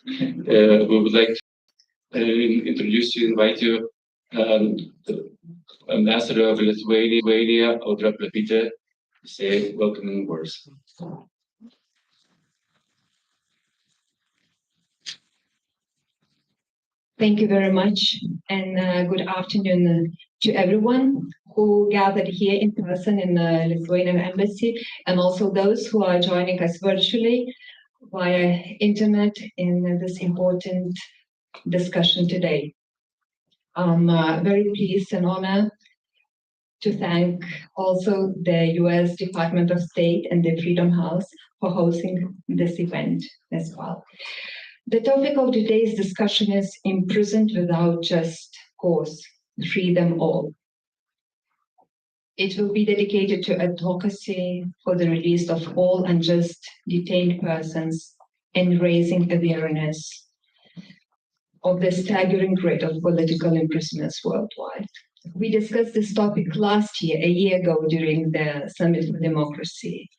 We would like to invite you, the Ambassador of Lithuania, Audra Plepytė, to say welcoming words. Thank you very much, and good afternoon to everyone who gathered here in person in the Lithuanian Embassy, and also those who are joining us virtually via internet in this important discussion today. I'm very pleased and honored to thank also the US Department of State and the Freedom House for hosting this event as well. The topic of today's discussion is Imprisoned Without Just Cause, Free Them All. It will be dedicated to advocacy for the release of all unjust detained persons and raising awareness of the staggering rate of political imprisonments worldwide. We discussed this topic a year ago, during the Summit for Democracy.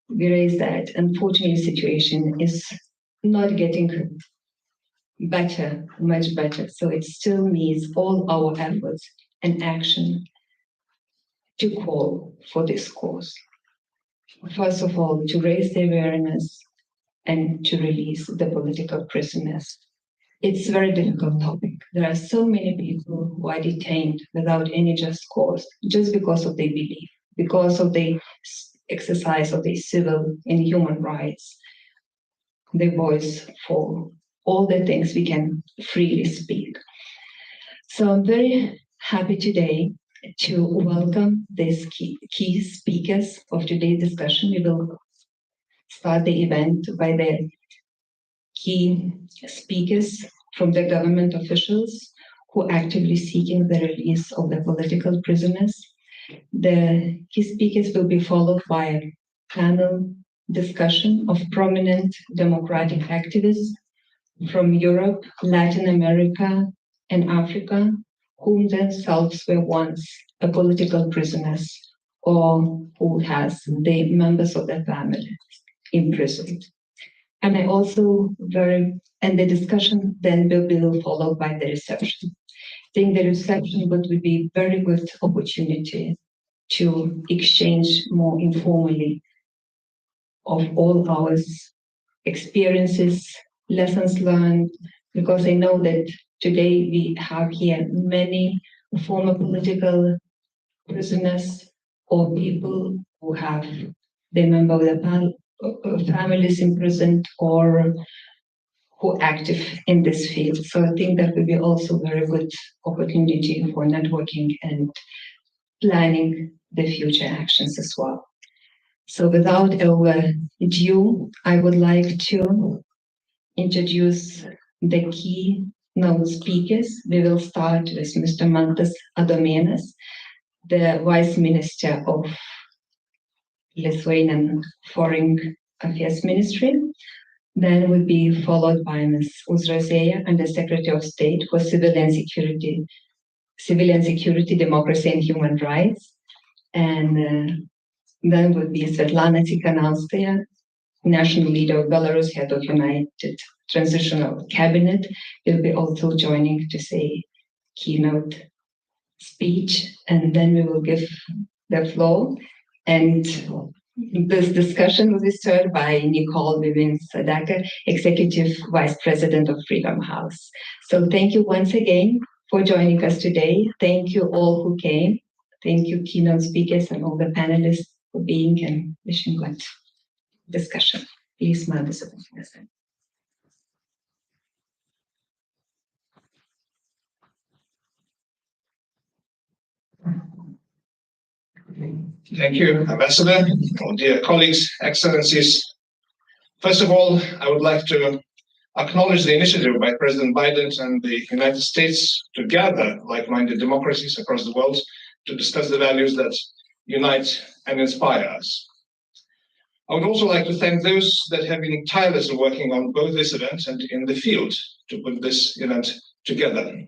We raised that, unfortunately, the situation is not getting better, much better. So it still needs all our efforts and action to call for this cause. First of all, to raise the awareness and to release the political prisoners. It's a very difficult topic. There are so many people who are detained without any just cause, just because of their belief, because of the exercise of their civil and human rights, their voice for all the things we can freely speak. So I'm very happy today to welcome these key speakers of today's discussion. We will start the event by the key speakers from the government officials who are actively seeking the release of the political prisoners. The key speakers will be followed by a panel discussion of prominent democratic activists from Europe, Latin America, and Africa, whom themselves were once a political prisoners or who has the members of their families imprisoned. And the discussion then will be followed by the reception. I think the reception would be a very good opportunity to exchange more informally of all our experiences, lessons learned, because I know that today we have here many former political prisoners or people who have the member of their families imprisoned or who are active in this field. So I think that will be also a very good opportunity for networking and planning the future actions as well. So without ado, I would like to introduce the keynote speakers. We will start with Mr. Mantas Adomėnas, the Vice Minister of Lithuanian Foreign Affairs Ministry. Then will be followed by Ms. Ūdra Zėja, Under Secretary of State for Civilian Security, Democracy and Human Rights. And then would be Svetlana Tikhanovskaya, National Leader of Belarus, Head of United Transitional Cabinet, will be also joining to say keynote speech. And then we will give the floor. And this discussion will be started by Nicole Vivin-Sadaka, Executive Vice President of Freedom House. So thank you once again for joining us today. Thank you all who came. Thank you, keynote speakers and all the panelists for being and wishing good discussion. Please, Mantas Adomėnas. Thank you, Ambassador, dear colleagues, excellencies. First of all, I would like to acknowledge the initiative by President Biden and the United States to gather like-minded democracies across the world to discuss the values that unite and inspire us. I would also like to thank those that have been tirelessly working on both this event and in the field to put this event together.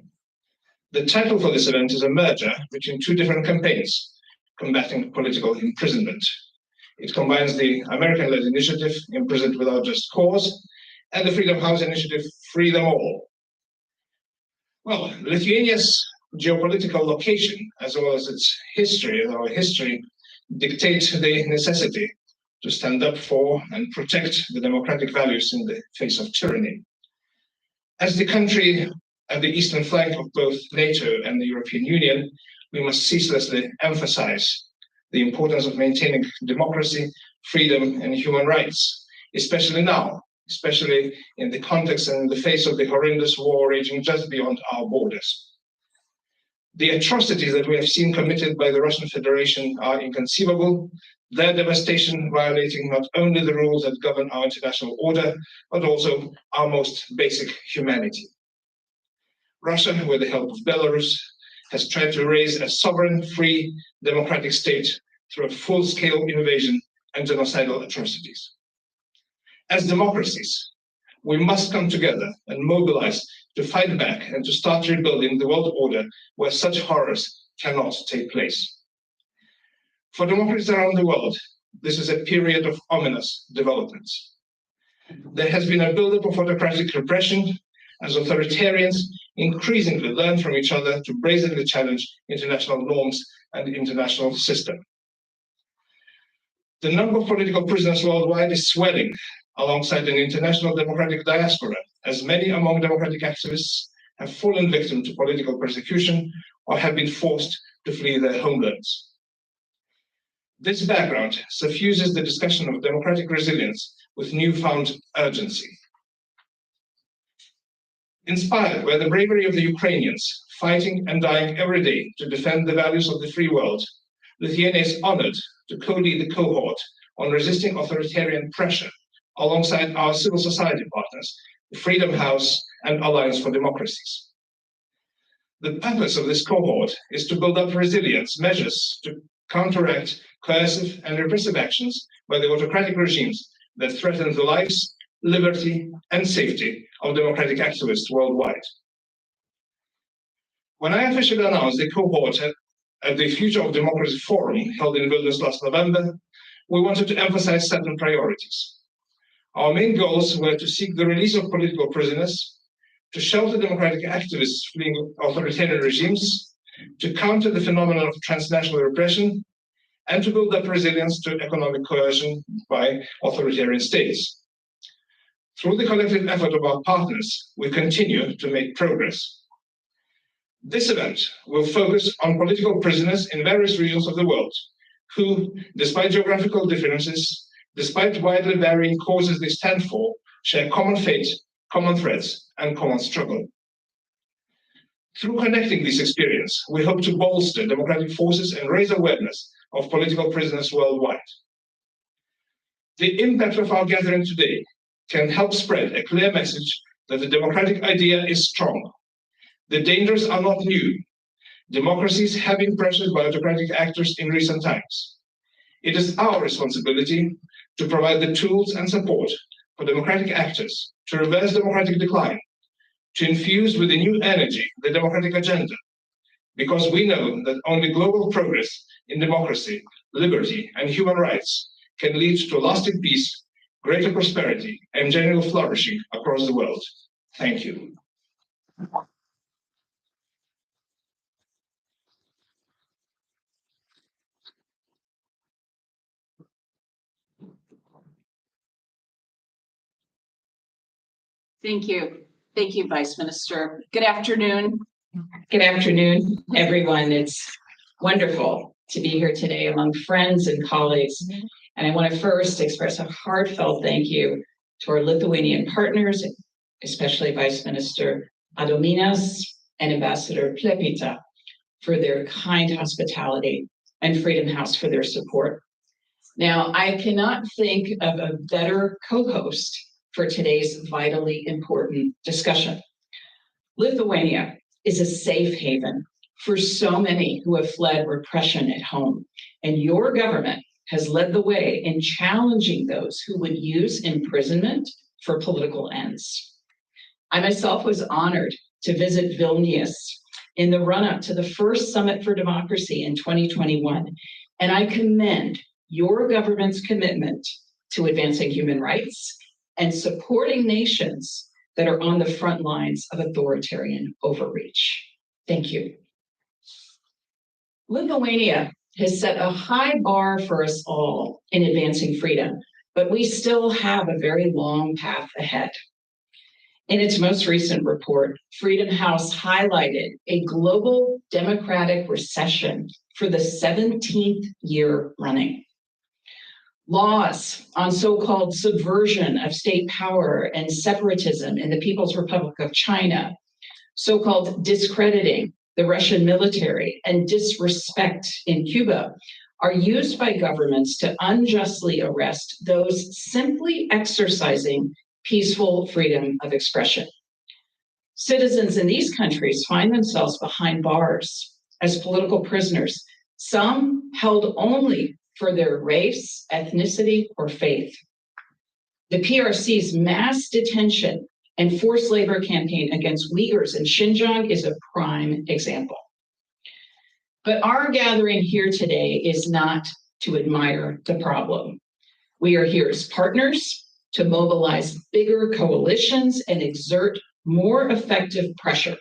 The title for this event is a merger between two different campaigns combating political imprisonment. It combines the American-led initiative, Imprisoned Without Just Cause, and the Freedom House initiative Free Them All. Well, Lithuania's geopolitical location, as well as its history, dictate the necessity to stand up for and protect the democratic values in the face of tyranny. As the country at the eastern flank of both NATO and the European Union, we must ceaselessly emphasize the importance of maintaining democracy, freedom, and human rights, especially now, especially in the context and in the face of the horrendous war raging just beyond our borders. The atrocities that we have seen committed by the Russian Federation are inconceivable, their devastation violating not only the rules that govern our international order, but also our most basic humanity. Russia, with the help of Belarus, has tried to raise a sovereign, free, democratic state through a full-scale invasion and genocidal atrocities. As democracies, we must come together and mobilize to fight back and to start rebuilding the world order where such horrors cannot take place. For democracies around the world, this is a period of ominous developments. There has been a buildup of autocratic repression as authoritarians increasingly learn from each other to brazenly challenge international norms and the international system. The number of political prisoners worldwide is swelling alongside an international democratic diaspora, as many among democratic activists have fallen victim to political persecution or have been forced to flee their homelands. This background suffuses the discussion of democratic resilience with newfound urgency. Inspired by the bravery of the Ukrainians, fighting and dying every day to defend the values of the free world, Lithuania is honored to co-lead the cohort on resisting authoritarian pressure alongside our civil society partners, the Freedom House and Alliance for Democracies. The purpose of this cohort is to build up resilience measures to counteract coercive and repressive actions by the autocratic regimes that threaten the lives, liberty, and safety of democratic activists worldwide. When I officially announced the cohort at the Future of Democracy Forum held in Vilnius last November, we wanted to emphasize certain priorities. Our main goals were to seek the release of political prisoners, to shelter democratic activists fleeing authoritarian regimes, to counter the phenomenon of transnational repression, and to build up resilience to economic coercion by authoritarian states. Through the collective effort of our partners, we continue to make progress. This event will focus on political prisoners in various regions of the world who, despite geographical differences, despite widely varying causes they stand for, share common fate, common threats, and common struggle. Through connecting this experience, we hope to bolster democratic forces and raise awareness of political prisoners worldwide. The impact of our gathering today can help spread a clear message that the democratic idea is strong. The dangers are not new. Democracies have been pressured by autocratic actors in recent times. It is our responsibility to provide the tools and support for democratic actors to reverse democratic decline, to infuse with a new energy the democratic agenda, because we know that only global progress in democracy, liberty, and human rights can lead to lasting peace, greater prosperity, and general flourishing across the world. Thank you. Thank you. Thank you, Vice Minister. Good afternoon. Good afternoon, everyone. It's wonderful to be here today among friends and colleagues. And I want to first express a heartfelt thank you to our Lithuanian partners, especially Vice Minister Adomaitis and Ambassador Plepita, for their kind hospitality, and Freedom House for their support. Now, I cannot think of a better co-host for today's vitally important discussion. Lithuania is a safe haven for so many who have fled repression at home, and your government has led the way in challenging those who would use imprisonment for political ends. I myself was honored to visit Vilnius in the run-up to the first Summit for Democracy in 2021, and I commend your government's commitment to advancing human rights and supporting nations that are on the front lines of authoritarian overreach. Thank you. Lithuania has set a high bar for us all in advancing freedom, but we still have a very long path ahead. In its most recent report, Freedom House highlighted a global democratic recession for the 17th year running. Laws on so-called subversion of state power and separatism in the People's Republic of China, so-called discrediting the Russian military and disrespect in Cuba are used by governments to unjustly arrest those simply exercising peaceful freedom of expression. Citizens in these countries find themselves behind bars as political prisoners, some held only for their race, ethnicity, or faith. The PRC's mass detention and forced labor campaign against Uyghurs in Xinjiang is a prime example. But our gathering here today is not to admire the problem. We are here as partners to mobilize bigger coalitions and exert more effective pressure.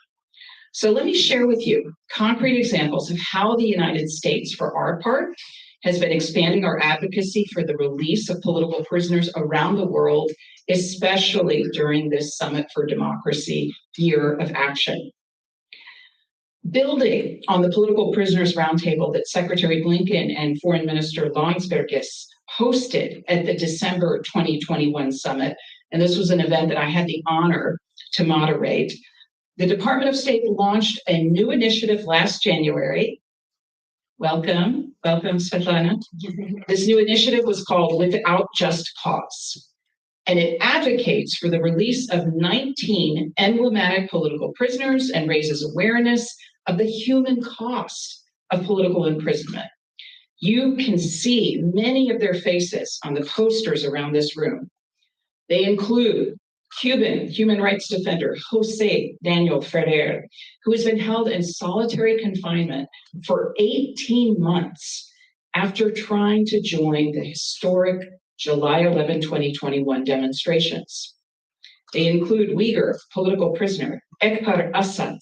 So let me share with you concrete examples of how the United States, for our part, has been expanding our advocacy for the release of political prisoners around the world, especially during this Summit for Democracy Year of Action. Building on the Political Prisoners Roundtable that Secretary Blinken and Foreign Minister Landsbergis hosted at the December 2021 Summit, and this was an event that I had the honor to moderate, the Department of State launched a new initiative last January. Welcome, Svetlana. This new initiative was called Without Just Cause, and it advocates for the release of 19 emblematic political prisoners and raises awareness of the human cost of political imprisonment. You can see many of their faces on the posters around this room. They include Cuban human rights defender Jose Daniel Ferrer, who has been held in solitary confinement for 18 months after trying to join the historic July 11, 2021 demonstrations. They include Uyghur political prisoner Ekber Asat,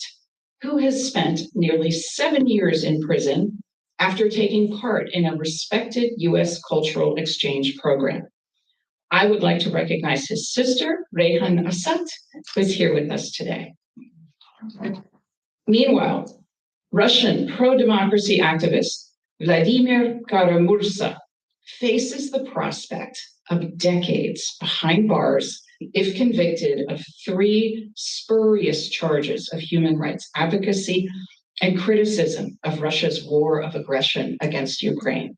who has spent nearly 7 years in prison after taking part in a respected U.S. cultural exchange program. I would like to recognize his sister, Reyhan Asat, who is here with us today. Meanwhile, Russian pro-democracy activist Vladimir Kara-Murza faces the prospect of decades behind bars if convicted of 3 spurious charges of human rights advocacy and criticism of Russia's war of aggression against Ukraine.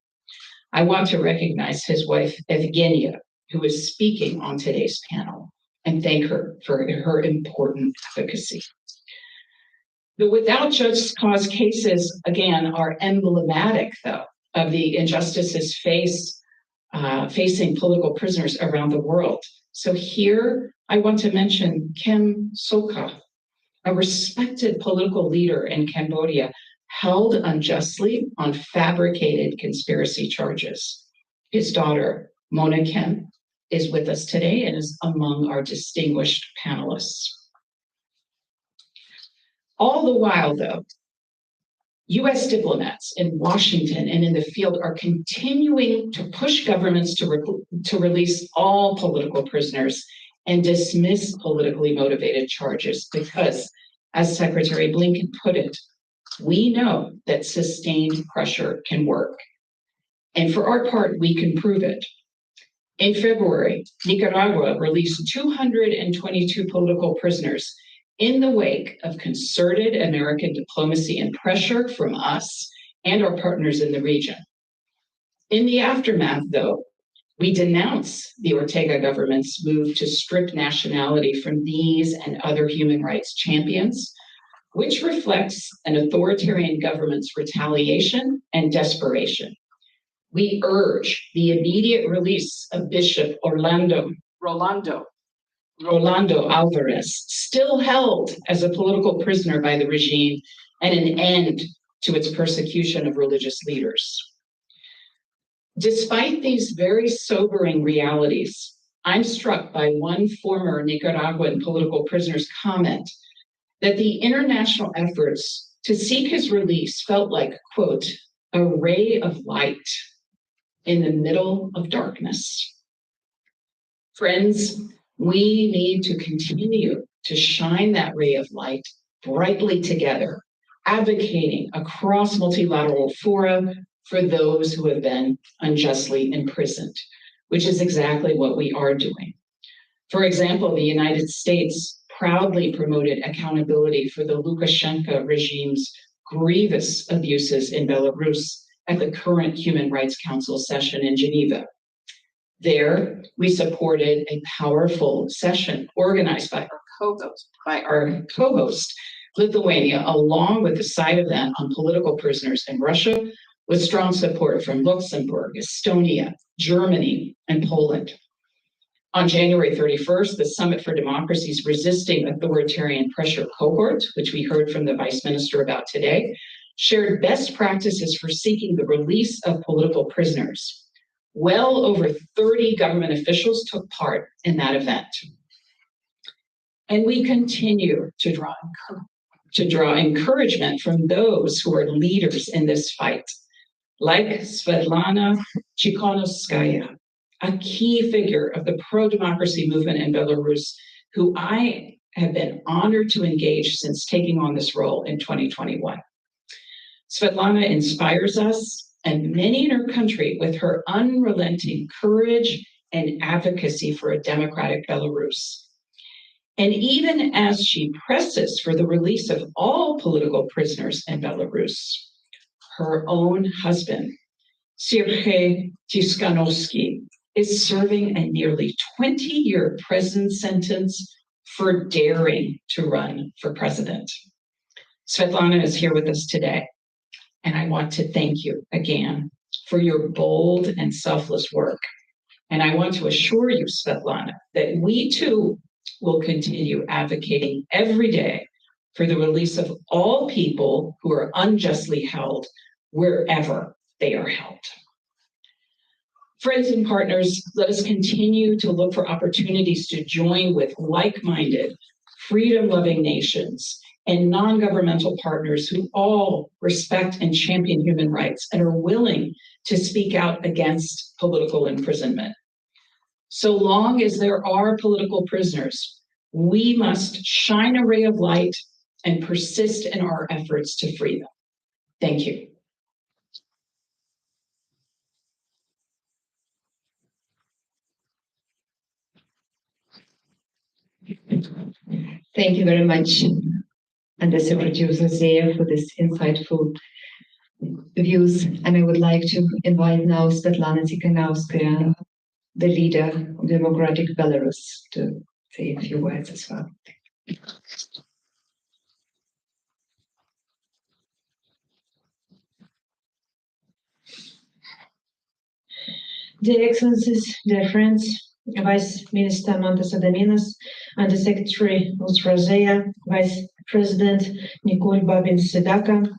I want to recognize his wife, Evgenia, who is speaking on today's panel, and thank her for her important advocacy. The Without Just Cause cases, again, are emblematic, though, of the injustices facing political prisoners around the world. So here, I want to mention Kem Sokha, a respected political leader in Cambodia, held unjustly on fabricated conspiracy charges. His daughter, Mona Kem, is with us today and is among our distinguished panelists. All the while, though, U.S. diplomats in Washington and in the field are continuing to push governments to release all political prisoners and dismiss politically motivated charges because, as Secretary Blinken put it, we know that sustained pressure can work. And for our part, we can prove it. In February, Nicaragua released 222 political prisoners in the wake of concerted American diplomacy and pressure from us and our partners in the region. In the aftermath, though, we denounce the Ortega government's move to strip nationality from these and other human rights champions, which reflects an authoritarian government's retaliation and desperation. We urge the immediate release of Bishop Rolando Alvarez, still held as a political prisoner by the regime, and an end to its persecution of religious leaders. Despite these very sobering realities, I'm struck by one former Nicaraguan political prisoner's comment that the international efforts to seek his release felt like, quote, a ray of light in the middle of darkness. Friends, we need to continue to shine that ray of light brightly together, advocating across multilateral fora for those who have been unjustly imprisoned, which is exactly what we are doing. For example, the United States proudly promoted accountability for the Lukashenko regime's grievous abuses in Belarus at the current Human Rights Council session in Geneva. There, we supported a powerful session organized by our co-host, Lithuania, along with a side event on political prisoners in Russia, with strong support from Luxembourg, Estonia, Germany, and Poland. On January 31st, the Summit for Democracy's Resisting Authoritarian Pressure cohort, which we heard from the Vice Minister about today, shared best practices for seeking the release of political prisoners. Well over 30 government officials took part in that event. And we continue to draw encouragement from those who are leaders in this fight, like Svetlana Tikhanovskaya, a key figure of the pro-democracy movement in Belarus, who I have been honored to engage since taking on this role in 2021. Svetlana inspires us and many in her country with her unrelenting courage and advocacy for a democratic Belarus. And even as she presses for the release of all political prisoners in Belarus, her own husband, Sergei Tikhanovsky, is serving a nearly 20-year prison sentence for daring to run for president. Svetlana is here with us today, and I want to thank you again for your bold and selfless work. And I want to assure you, Svetlana, that we too will continue advocating every day for the release of all people who are unjustly held wherever they are held. Friends and partners, let us continue to look for opportunities to join with like-minded, freedom-loving nations and non-governmental partners who all respect and champion human rights and are willing to speak out against political imprisonment. So long as there are political prisoners, we must shine a ray of light and persist in our efforts to free them. Thank you. Thank you very much, Undersecretary Zazea, for this insightful views. And I would like to invite now Svetlana Tikhanovskaya, the leader of Democratic Belarus, to say a few words as well. Dear Excellencies, dear friends, Vice Minister Mantas Adaminas, Undersecretary Zrazea, Vice President Nicole Babin-Sedaka.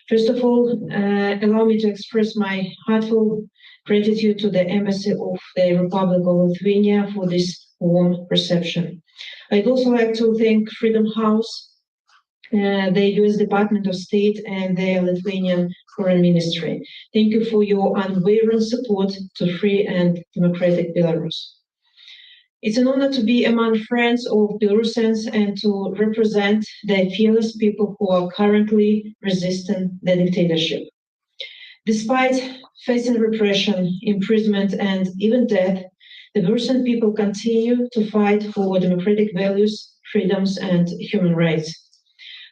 First of all, allow me to express my heartfelt gratitude to the Embassy of the Republic of Lithuania for this warm reception. I'd also like to thank Freedom House, the U.S. Department of State, and the Lithuanian Foreign Ministry. Thank you for your unwavering support to free and democratic Belarus. It's an honor to be among friends of Belarusians and to represent the fearless people who are currently resisting the dictatorship. Despite facing repression, imprisonment, and even death, the Belarusian people continue to fight for democratic values, freedoms, and human rights.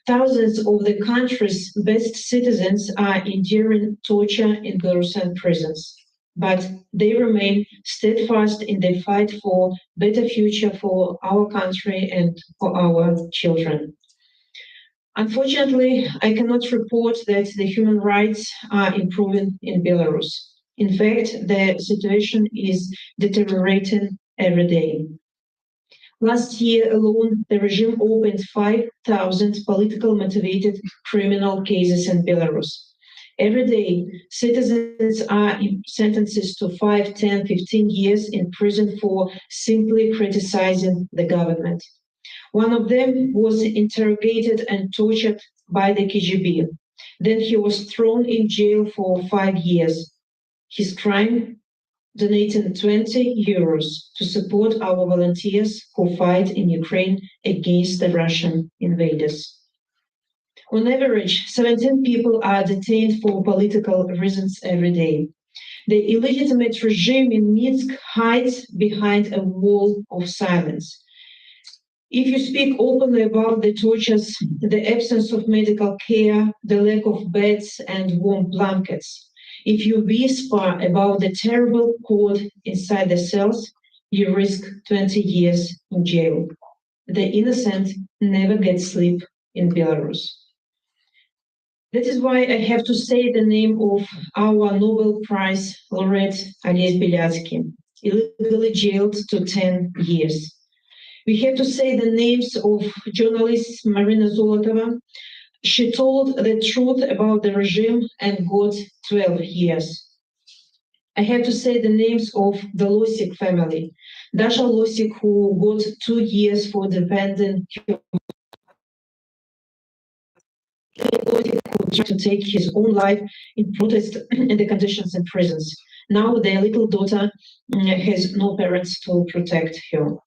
Thousands of the country's best citizens are enduring torture in Belarusian prisons, but they remain steadfast in their fight for a better future for our country and for our children. Unfortunately, I cannot report that the human rights are improving in Belarus. In fact, the situation is deteriorating every day. Last year alone, the regime opened 5,000 politically motivated criminal cases in Belarus. Every day, citizens are sentenced to 5, 10, 15 years in prison for simply criticizing the government. One of them was interrogated and tortured by the KGB. Then he was thrown in jail for 5 years. His crime? Donating 20 euros to support our volunteers who fight in Ukraine against the Russian invaders. On average, 17 people are detained for political reasons every day. The illegitimate regime in Minsk hides behind a wall of silence. If you speak openly about the tortures, the absence of medical care, the lack of beds and warm blankets, if you whisper about the terrible code inside the cells, you risk 20 years in jail. The innocent never get sleep in Belarus. That is why I have to say the name of our Nobel Prize laureate, Olесь Belyatsky, illegally jailed to 10 years. We have to say the names of journalist Marina Zolotova. She told the truth about the regime and got 12 years. I have to say the names of the Losik family. Dasha Losik, who got 2 years for defending her to take his own life in protest in the conditions in prisons. Now their little daughter has no parents to protect her.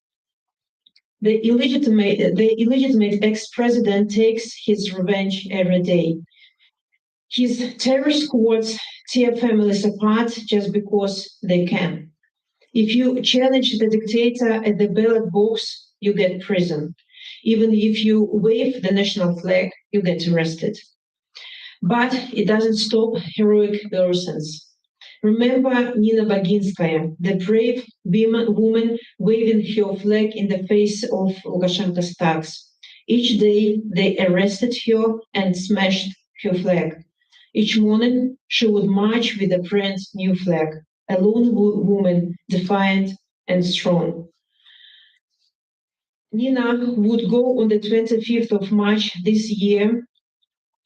The illegitimate ex-president takes his revenge every day. His terror squads tear families apart just because they can. If you challenge the dictator at the ballot box, you get prison. Even if you wave the national flag, you get arrested. But it doesn't stop heroic Belarusians. Remember Nina Baginskaya, the brave woman waving her flag in the face of Lukashenko's thugs. Each day they arrested her and smashed her flag. Each morning she would march with a brand new flag, a lone woman, defiant and strong. Nina would go on the 25th of March this year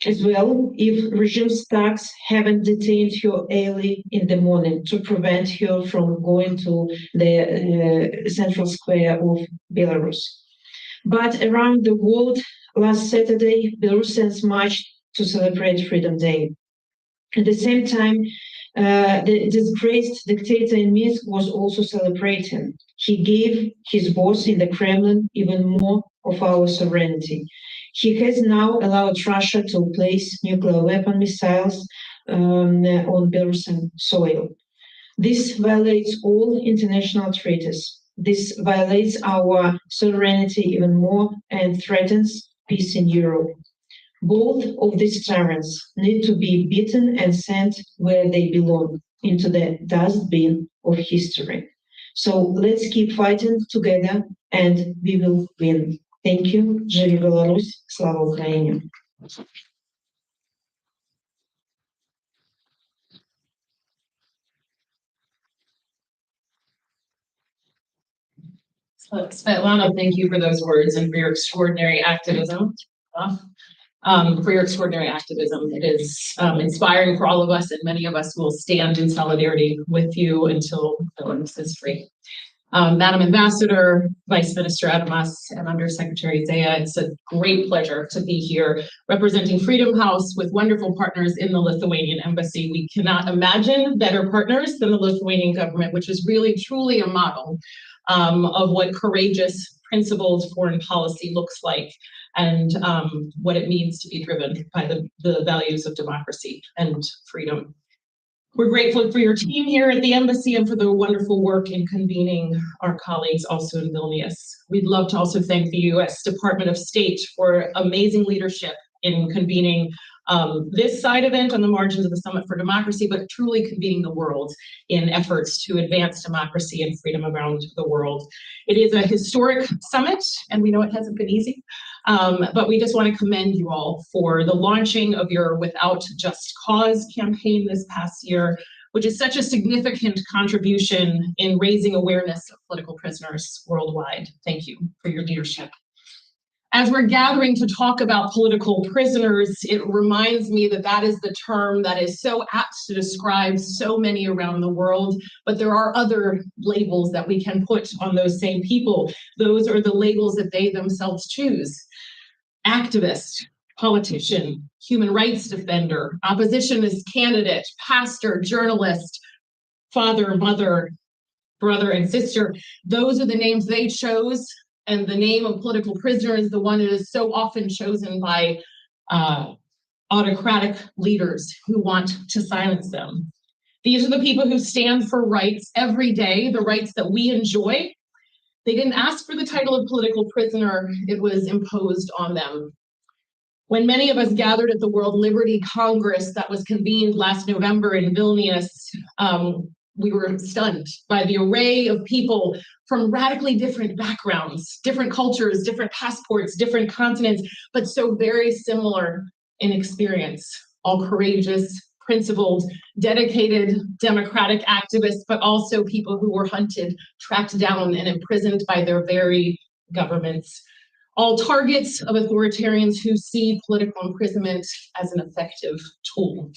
as well if regime thugs haven't detained her early in the morning to prevent her from going to the central square of Belarus. But around the world, last Saturday, Belarusians marched to celebrate Freedom Day. At the same time, the disgraced dictator in Minsk was also celebrating. He gave his boss in the Kremlin even more of our sovereignty. He has now allowed Russia to place nuclear weapon missiles on Belarusian soil. This violates all international treaties. This violates our sovereignty even more and threatens peace in Europe. Both of these tyrants need to be beaten and sent where they belong, into the dustbin of history. So let's keep fighting together and we will win. Thank you. Живи Беларусь. Слава Украине. Svetlana, thank you for those words and for your extraordinary activism. It is inspiring for all of us, and many of us will stand in solidarity with you until Belarus is free. Madam Ambassador, Vice Minister Adamas, and Undersecretary Zaya, it's a great pleasure to be here representing Freedom House with wonderful partners in the Lithuanian Embassy. We cannot imagine better partners than the Lithuanian government, which is really truly a model of what courageous, principled foreign policy looks like, and what it means to be driven by the values of democracy and freedom. We're grateful for your team here at the embassy and for the wonderful work in convening our colleagues also in Vilnius. We'd love to also thank the U.S. Department of State for amazing leadership in convening this side event on the margins of the Summit for Democracy, but truly convening the world in efforts to advance democracy and freedom around the world. It is a historic summit, and we know it hasn't been easy, but we just want to commend you all for the launching of your Without Just Cause campaign this past year, which is such a significant contribution in raising awareness of political prisoners worldwide. Thank you for your leadership. As we're gathering to talk about political prisoners, it reminds me that that is the term that is so apt to describe so many around the world, but there are other labels that we can put on those same people. Those are the labels that they themselves choose. Activist, politician, human rights defender, oppositionist candidate, pastor, journalist, father, mother, brother, and sister. Those are the names they chose. And the name of political prisoner is the one that is so often chosen by autocratic leaders who want to silence them. These are the people who stand for rights every day, the rights that we enjoy. They didn't ask for the title of political prisoner, it was imposed on them. When many of us gathered at the World Liberty Congress that was convened last November in Vilnius, we were stunned by the array of people from radically different backgrounds, different cultures, different passports, different continents, but so very similar in experience, all courageous, principled, dedicated democratic activists, but also people who were hunted, tracked down, and imprisoned by their very governments. All targets of authoritarians who see political imprisonment as an effective tool.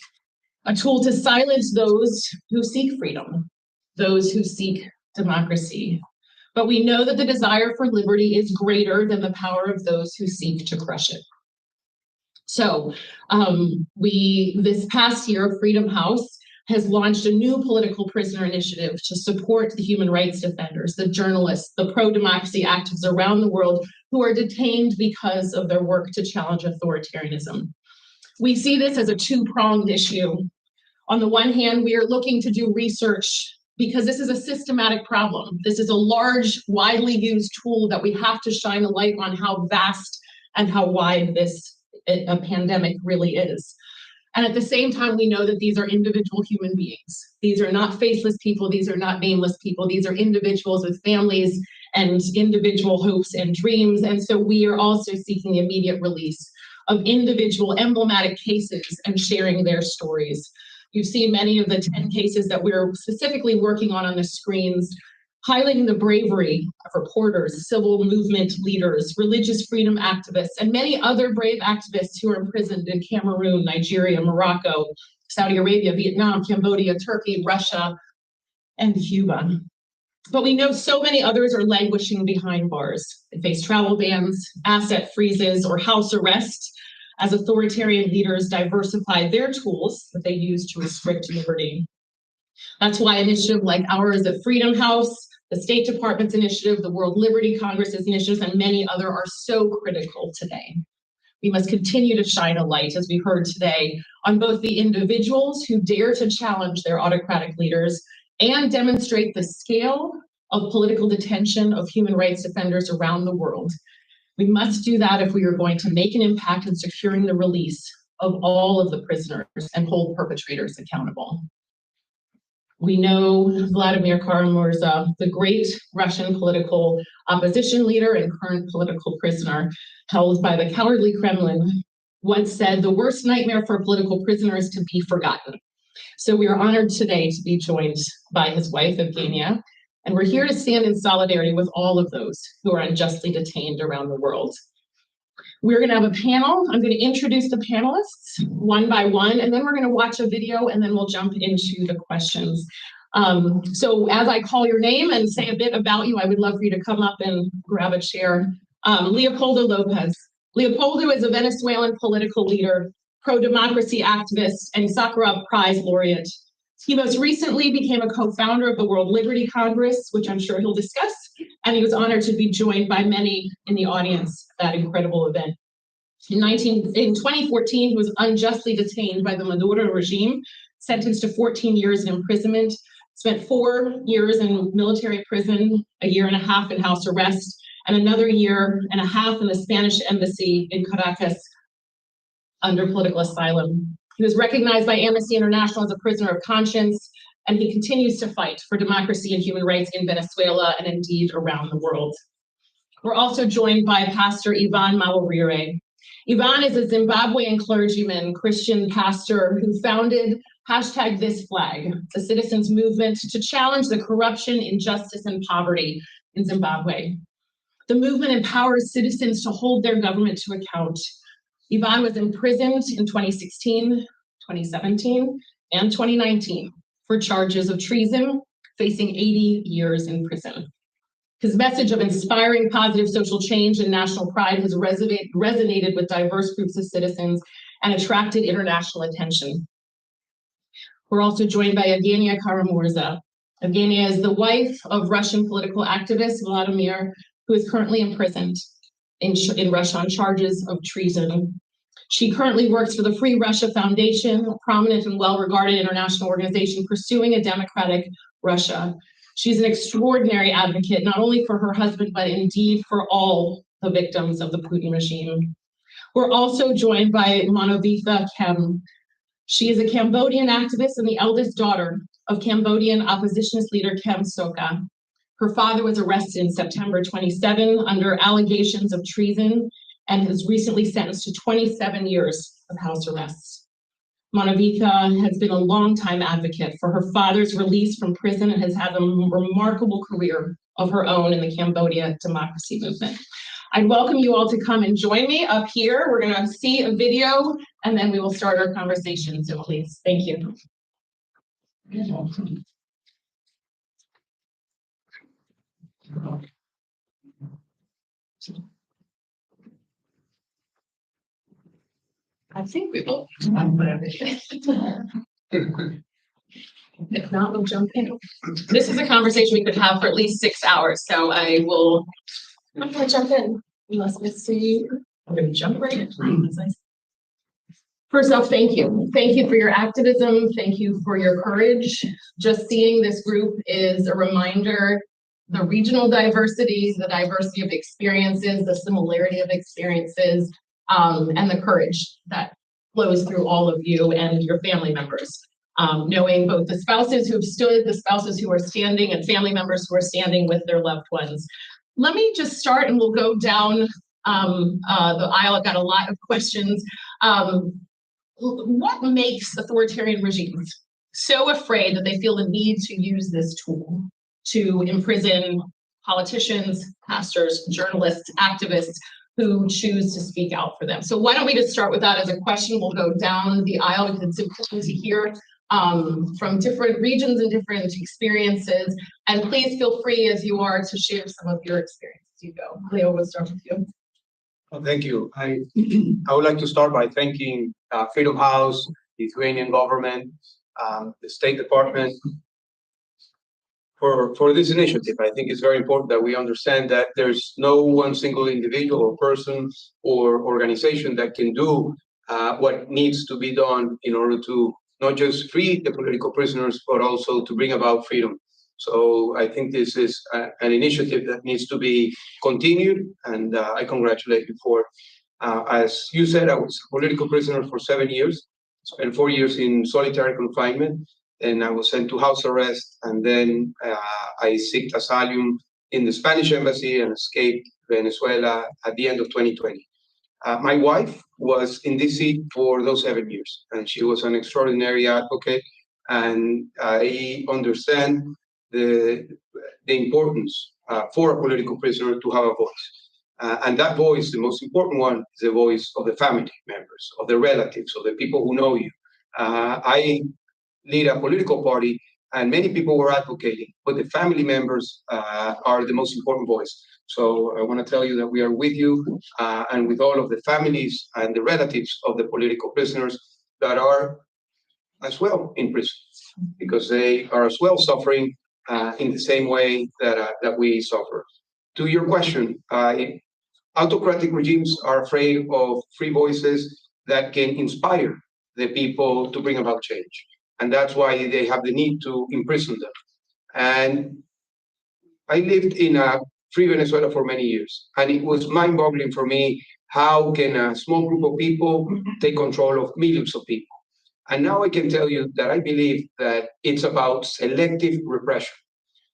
A tool to silence those who seek freedom, those who seek democracy. But we know that the desire for liberty is greater than the power of those who seek to crush it. So this past year, Freedom House has launched a new political prisoner initiative to support the human rights defenders, the journalists, the pro-democracy activists around the world who are detained because of their work to challenge authoritarianism. We see this as a two-pronged issue. On the one hand, we are looking to do research because this is a systematic problem. This is a large, widely used tool that we have to shine a light on how vast and how wide this pandemic really is. And at the same time, we know that these are individual human beings. These are not faceless people. These are not nameless people. These are individuals with families and individual hopes and dreams. And so we are also seeking the immediate release of individual emblematic cases and sharing their stories. You've seen many of the 10 cases that we're specifically working on the screens, highlighting the bravery of reporters, civil movement leaders, religious freedom activists, and many other brave activists who are imprisoned in Cameroon, Nigeria, Morocco, Saudi Arabia, Vietnam, Cambodia, Turkey, Russia, and Cuba. But we know so many others are languishing behind bars. They face travel bans, asset freezes, or house arrest as authoritarian leaders diversify their tools that they use to restrict liberty. That's why initiatives like ours at Freedom House, the State Department's initiative, the World Liberty Congress's initiatives, and many other are so critical today. We must continue to shine a light, as we heard today, on both the individuals who dare to challenge their autocratic leaders and demonstrate the scale of political detention of human rights defenders around the world. We must do that if we are going to make an impact in securing the release of all of the prisoners and hold perpetrators accountable. We know Vladimir Kara-Murza, the great Russian political opposition leader and current political prisoner held by the cowardly Kremlin, once said, "The worst nightmare for a political prisoner is to be forgotten." So we are honored today to be joined by his wife, Evgenia, and we're here to stand in solidarity with all of those who are unjustly detained around the world. We're going to have a panel. I'm going to introduce the panelists one by one, and then we're going to watch a video, and then we'll jump into the questions. So as I call your name and say a bit about you, I would love for you to come up and grab a chair. Leopoldo Lopez. Leopoldo is a Venezuelan political leader, pro-democracy activist, and Sakharov Prize laureate. He most recently became a co-founder of the World Liberty Congress, which I'm sure he'll discuss, and he was honored to be joined by many in the audience at that incredible event. In 2014, he was unjustly detained by the Maduro regime, sentenced to 14 years in imprisonment, spent 4 years in military prison, a year and a half in house arrest, and another year and a half in the Spanish embassy in Caracas under political asylum. He was recognized by Amnesty International as a prisoner of conscience, and he continues to fight for democracy and human rights in Venezuela and indeed around the world. We're also joined by Pastor Ivan Malorire. Ivan is a Zimbabwean clergyman, Christian pastor who founded #ThisFlag, the citizens movement to challenge the corruption, injustice, and poverty in Zimbabwe. The movement empowers citizens to hold their government to account. Ivan was imprisoned in 2016, 2017, and 2019 for charges of treason, facing 80 years in prison. His message of inspiring positive social change and national pride has resonated with diverse groups of citizens and attracted international attention. We're also joined by Evgenia Kara-Murza. Evgenia is the wife of Russian political activist Vladimir, who is currently imprisoned in Russia on charges of treason. She currently works for the Free Russia Foundation, a prominent and well-regarded international organization pursuing a democratic Russia. She's an extraordinary advocate, not only for her husband, but indeed for all the victims of the Putin regime. We're also joined by Manovitha Kem. She is a Cambodian activist and the eldest daughter of Cambodian oppositionist leader Kem Sokha. Her father was arrested in September 27 under allegations of treason and was recently sentenced to 27 years of house arrest. Manovitha has been a longtime advocate for her father's release from prison and has had a remarkable career of her own in the Cambodia democracy movement. I'd welcome you all to come and join me up here. We're gonna see a video and then we will start our conversation, so please, thank you. I think we will. If not, we'll jump in. This is a conversation we could have for at least 6 hours, so I'm gonna jump in. Let's see. I'm gonna jump right in. First off, thank you. Thank you for your activism. Thank you for your courage. Just seeing this group is a reminder, the regional diversity, the diversity of experiences, the similarity of experiences, and the courage that flows through all of you and your family members. Knowing both the spouses who have stood, the spouses who are standing, and family members who are standing with their loved ones. Let me just start and we'll go down the aisle. I've got a lot of questions. What makes authoritarian regimes so afraid that they feel the need to use this tool to imprison politicians, pastors, journalists, activists who choose to speak out for them? So why don't we just start with that as a question? We'll go down the aisle because it's important to hear from different regions and different experiences. And please feel free as you are to share some of your experience as you go. Leo, we'll start with you. Well, thank you. I would like to start by thanking Freedom House, the Lithuanian government, the State Department for this initiative. I think it's very important that we understand that there's no one single individual or person or organization that can do what needs to be done in order to not just free the political prisoners, but also to bring about freedom. So I think this is an initiative that needs to be continued, and I congratulate you for it. As you said, I was a political prisoner for 7 years, spent 4 years in solitary confinement, and I was sent to house arrest, and then I sought asylum in the Spanish embassy and escaped Venezuela at the end of 2020. My wife was in DC for those 7 years, and she was an extraordinary advocate, and I understand the importance for a political prisoner to have a voice. And that voice, the most important one, is the voice of the family members, of the relatives, of the people who know you. I lead a political party, and many people were advocating, but the family members are the most important voice. So I want to tell you that we are with you and with all of the families and the relatives of the political prisoners that are as well in prison, because they are as well suffering in the same way that we suffer. To your question, autocratic regimes are afraid of free voices that can inspire the people to bring about change. And that's why they have the need to imprison them. And I lived in a free Venezuela for many years, and it was mind-boggling for me, how can a small group of people take control of millions of people? And now I can tell you that I believe that it's about selective repression.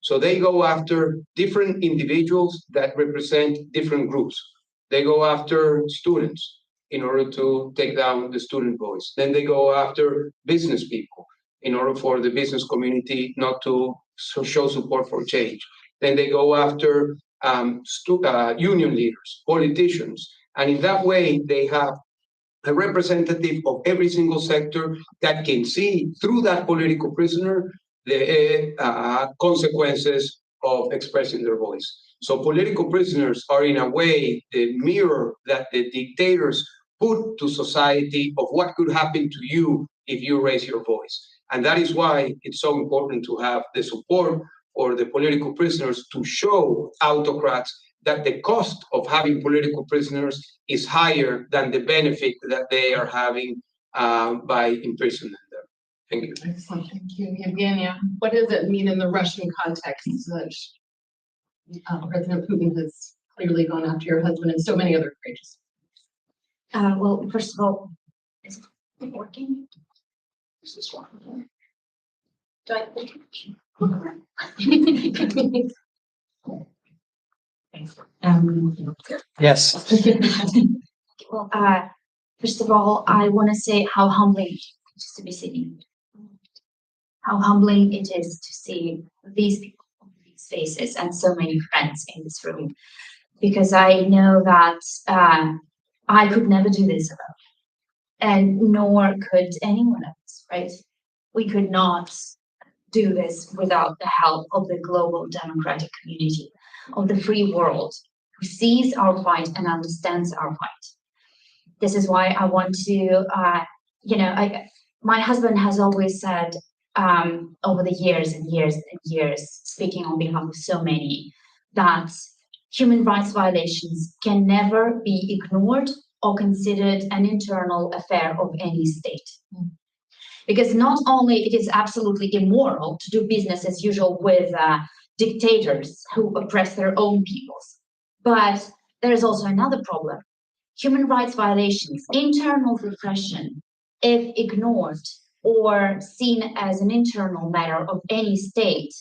So they go after different individuals that represent different groups. They go after students in order to take down the student voice. Then they go after business people in order for the business community not to show support for change. Then they go after union leaders, politicians, and in that way they have a representative of every single sector that can see through that political prisoner the consequences of expressing their voice. So political prisoners are in a way the mirror that the dictators put to society of what could happen to you if you raise your voice. And that is why it's so important to have the support for the political prisoners to show autocrats that the cost of having political prisoners is higher than the benefit that they are having by imprisoning them. Thank you. Excellent, thank you. Evgenia, what does it mean in the Russian context that President Putin has clearly gone after your husband and so many other courageous? Well, first of all, is it working? Is this one? Do I? Yes. Well, first of all, I want to say how humbling it is to be sitting. How humbling it is to see these people, these faces, and so many friends in this room, because I know that I could never do this alone, and nor could anyone else, right? We could not do this without the help of the global democratic community, of the free world, who sees our fight and understands our fight. This is why I want to, my husband has always said over the years and years and years, speaking on behalf of so many, that human rights violations can never be ignored or considered an internal affair of any state. Because not only it is absolutely immoral to do business as usual with dictators who oppress their own peoples, but there is also another problem. Human rights violations, internal repression, if ignored or seen as an internal matter of any state,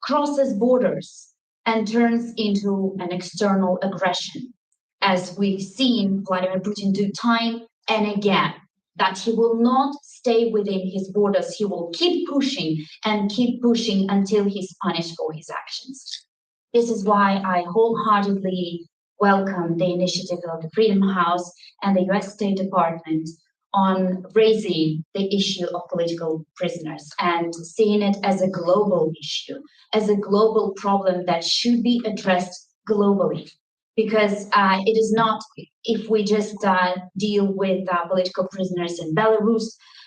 crosses borders and turns into an external aggression, as we've seen Vladimir Putin do time and again, that he will not stay within his borders. He will keep pushing and keep pushing until he's punished for his actions. This is why I wholeheartedly welcome the initiative of the Freedom House and the US State Department on raising the issue of political prisoners and seeing it as a global issue, as a global problem that should be addressed globally. Because it is not, if we just deal with political prisoners in Belarus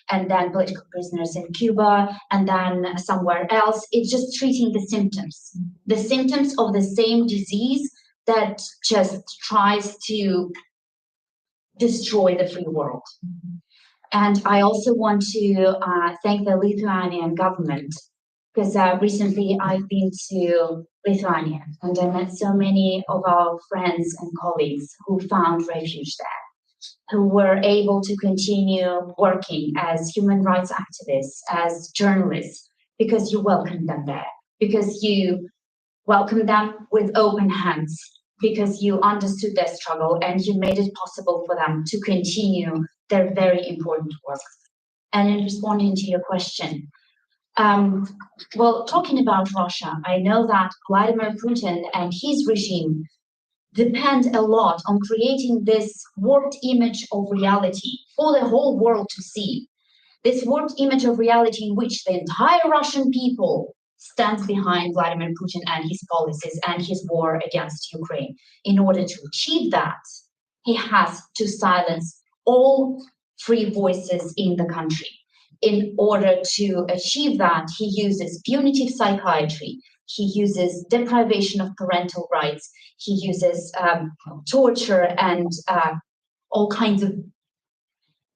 and then political prisoners in Cuba and then somewhere else, it's just treating the symptoms of the same disease that just tries to destroy the free world. And I also want to thank the Lithuanian government, because recently I've been to Lithuania and I met so many of our friends and colleagues who found refuge there, who were able to continue working as human rights activists, as journalists, because you welcomed them there, because you welcomed them with open hands, because you understood their struggle and you made it possible for them to continue their very important work. And in responding to your question, well, talking about Russia, I know that Vladimir Putin and his regime depend a lot on creating this warped image of reality for the whole world to see. This warped image of reality in which the entire Russian people stands behind Vladimir Putin and his policies and his war against Ukraine. In order to achieve that, he has to silence all free voices in the country. In order to achieve that, he uses punitive psychiatry, he uses deprivation of parental rights, he uses torture and all kinds of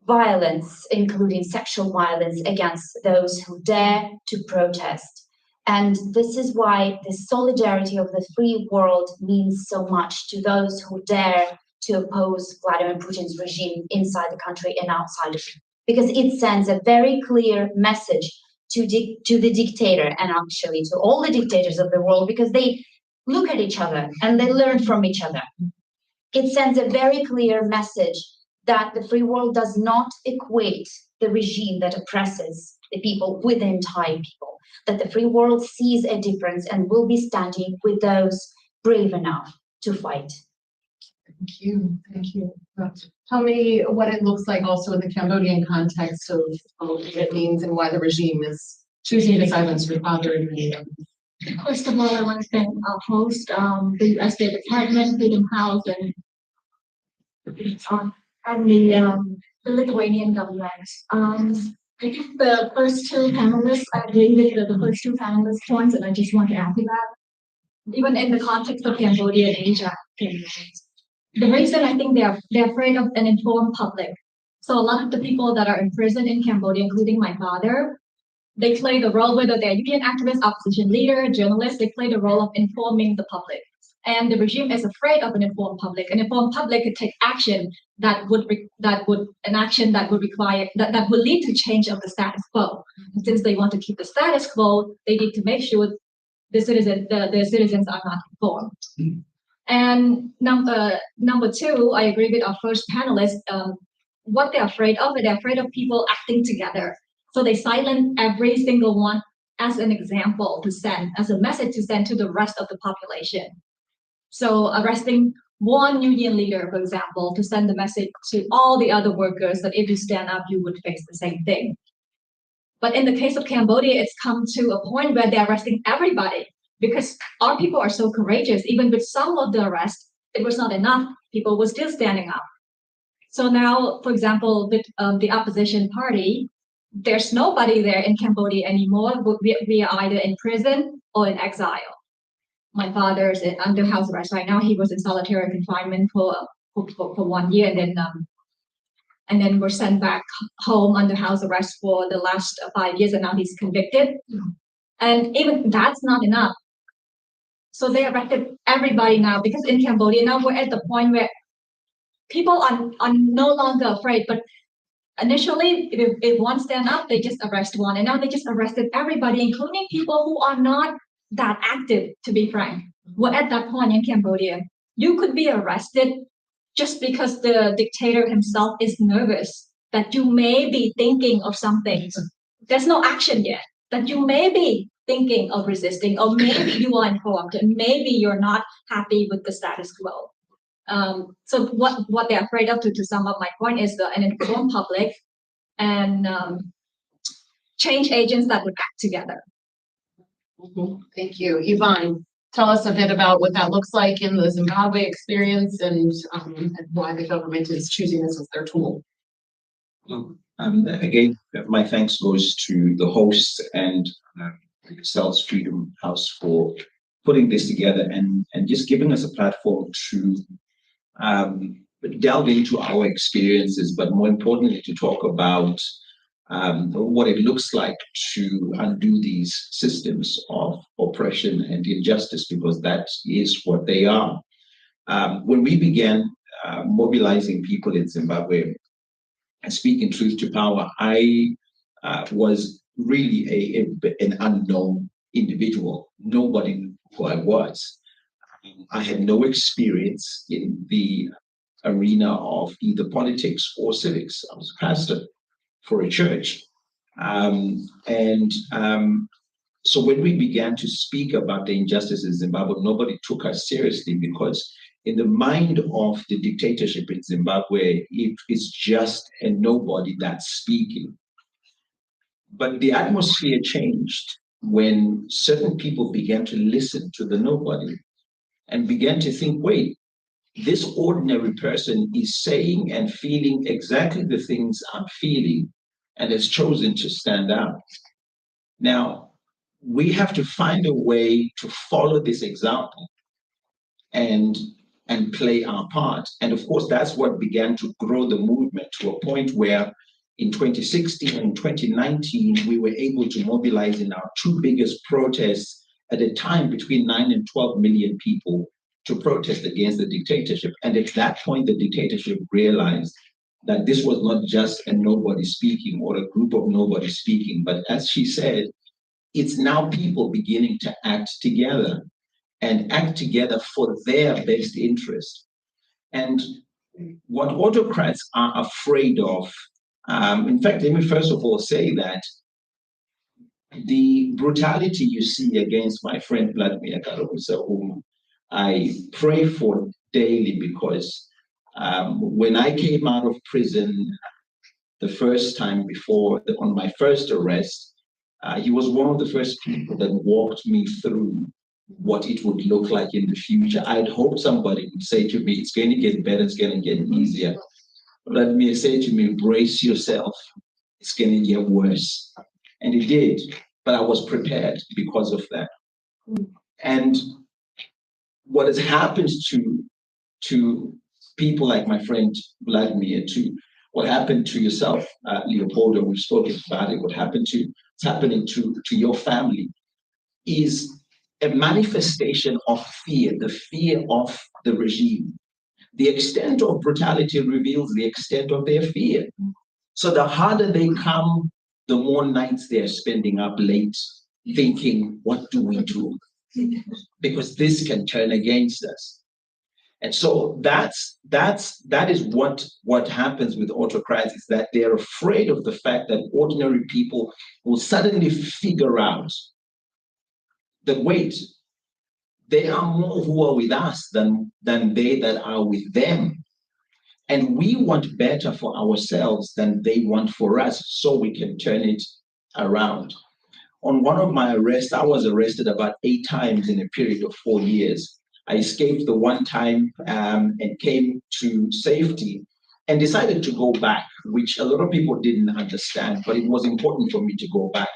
violence, including sexual violence against those who dare to protest. And this is why the solidarity of the free world means so much to those who dare to oppose Vladimir Putin's regime inside the country and outside of it. Because it sends a very clear message to the dictator and actually to all the dictators of the world, because they look at each other and they learn from each other. It sends a very clear message that the free world does not equate the regime that oppresses the people with the entire people, that the free world sees a difference and will be standing with those brave enough to fight. Thank you, thank you. Tell me what it looks like also in the Cambodian context of what it means and why the regime is choosing to silence your father and me. First of all, I want to thank our host, the U.S. State Department, Freedom House, and the Lithuanian government. I think the first two panelists, I agree with the first two panelists' points, and I just want to add to that. Even in the context of Cambodia and Asia, the reason I think they're afraid of an informed public. So a lot of the people that are in prison in Cambodia, including my father, they play the role, whether they're union activists, opposition leader, journalists, they play the role of informing the public. And the regime is afraid of an informed public. An informed public could take action that would require that would lead to change of the status quo. And since they want to keep the status quo, they need to make sure the citizens are not informed. And number two, I agree with our first panelist. What they're afraid of, they're afraid of people acting together. So they silence every single one as an example to send, as a message to send to the rest of the population. So arresting one union leader, for example, to send the message to all the other workers that if you stand up, you would face the same thing. But in the case of Cambodia, it's come to a point where they're arresting everybody because our people are so courageous. Even with some of the arrests, it was not enough. People were still standing up. So now, for example, with the opposition party, there's nobody there in Cambodia anymore. We are either in prison or in exile. My father's under house arrest right now. He was in solitary confinement for 1 year, and then we're sent back home under house arrest for the last 5 years, and now he's convicted. And even that's not enough. So they arrested everybody now because in Cambodia now we're at the point where people are no longer afraid. But initially, if one stand up, they just arrest one, and now they just arrested everybody, including people who are not that active, to be frank. We're at that point in Cambodia. You could be arrested just because the dictator himself is nervous that you may be thinking of something. There's no action yet, that you may be thinking of resisting, or maybe you are informed, and maybe you're not happy with the status quo. So what they're afraid of, to sum up my point, is an informed public and change agents that would act together. Thank you. Yvonne, tell us a bit about what that looks like in the Zimbabwe experience and why the government is choosing this as their tool. Again, my thanks goes to the hosts and Cells Freedom House for putting this together and just giving us a platform to delve into our experiences, but more importantly, to talk about what it looks like to undo these systems of oppression and injustice, because that is what they are. When we began mobilizing people in Zimbabwe and speaking truth to power, I was really an unknown individual. Nobody knew who I was. I had no experience in the arena of either politics or civics. I was a pastor for a church. So when we began to speak about the injustices in Zimbabwe, nobody took us seriously, because in the mind of the dictatorship in Zimbabwe, it is just a nobody that's speaking. But the atmosphere changed when certain people began to listen to the nobody and began to think, wait, this ordinary person is saying and feeling exactly the things I'm feeling and has chosen to stand out. Now, we have to find a way to follow this example and play our part. And of course, that's what began to grow the movement to a point where in 2016 and 2019, we were able to mobilize in our two biggest protests at a time between 9 and 12 million people to protest against the dictatorship. And at that point, the dictatorship realized that this was not just a nobody speaking or a group of nobody speaking, but as she said, it's now people beginning to act together and act together for their best interest. And what autocrats are afraid of, in fact, let me first of all say that the brutality you see against my friend Vladimir Kara-Mosa, whom I pray for daily because when I came out of prison the first time on my first arrest, he was one of the first people that walked me through what it would look like in the future. I'd hoped somebody would say to me, it's going to get better, it's going to get easier. Let me say to me, brace yourself, it's going to get worse. And it did, but I was prepared because of that. And what has happened to people like my friend Vladimir, to what happened to yourself, Leopoldo, we've spoken about it, what's happening to your family is a manifestation of fear, the fear of the regime. The extent of brutality reveals the extent of their fear. So the harder they come, the more nights they're spending up late thinking, what do we do? Because this can turn against us. And so that is what happens with autocrats, is that they're afraid of the fact that ordinary people will suddenly figure out that, wait, there are more who are with us than they that are with them. And we want better for ourselves than they want for us, so we can turn it around. On one of my arrests, I was arrested about 8 times in a period of 4 years. I escaped the one time and came to safety and decided to go back, which a lot of people didn't understand, but it was important for me to go back.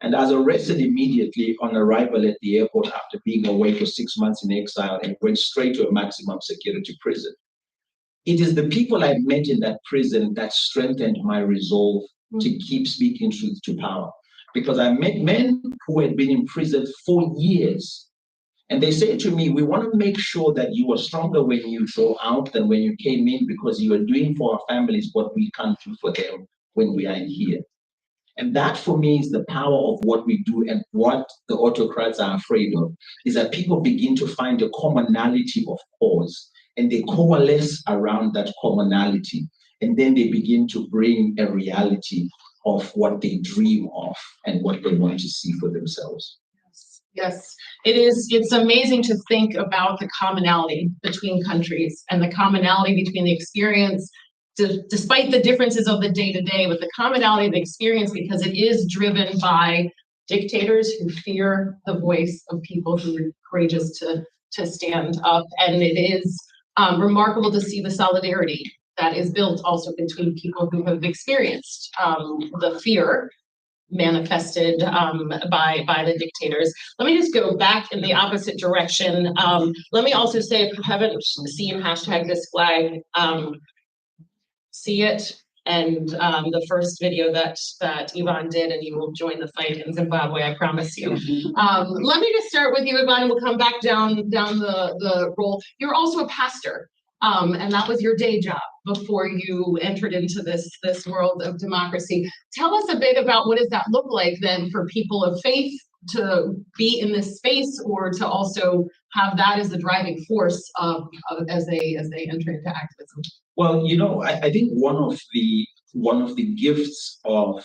And I was arrested immediately on arrival at the airport after being away for 6 months in exile, and went straight to a maximum security prison. It is the people I met in that prison that strengthened my resolve to keep speaking truth to power. Because I met men who had been in prison for years. And they say to me, we want to make sure that you are stronger when you go out than when you came in, because you are doing for our families what we can't do for them when we are in here. And that for me is the power of what we do. And what the autocrats are afraid of is that people begin to find a commonality of cause, and they coalesce around that commonality. And then they begin to bring a reality of what they dream of and what they want to see for themselves. Yes, it's amazing to think about the commonality between countries and the commonality between the experience, despite the differences of the day-to-day, but the commonality of the experience, because it is driven by dictators who fear the voice of people who are courageous to stand up. And it is remarkable to see the solidarity that is built also between people who have experienced the fear manifested by the dictators. Let me just go back in the opposite direction. Let me also say, if you haven't seen #ThisFlag, see it, and the first video that Yvonne did, and you will join the fight in Zimbabwe, I promise you. Let me just start with you, Yvonne, and we'll come back down the role. You're also a pastor, and that was your day job before you entered into this world of democracy. Tell us a bit about what does that look like then for people of faith to be in this space, or to also have that as the driving force as they enter into activism. Well, you know, I think one of the gifts of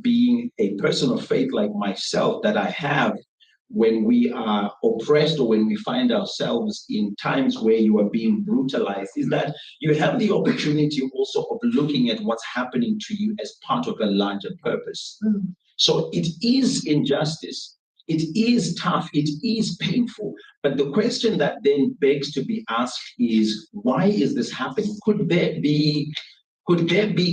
being a person of faith like myself that I have when we are oppressed, or when we find ourselves in times where you are being brutalized, is that you have the opportunity also of looking at what's happening to you as part of a larger purpose. So it is injustice. It is tough. It is painful. But the question that then begs to be asked is, why is this happening? Could there be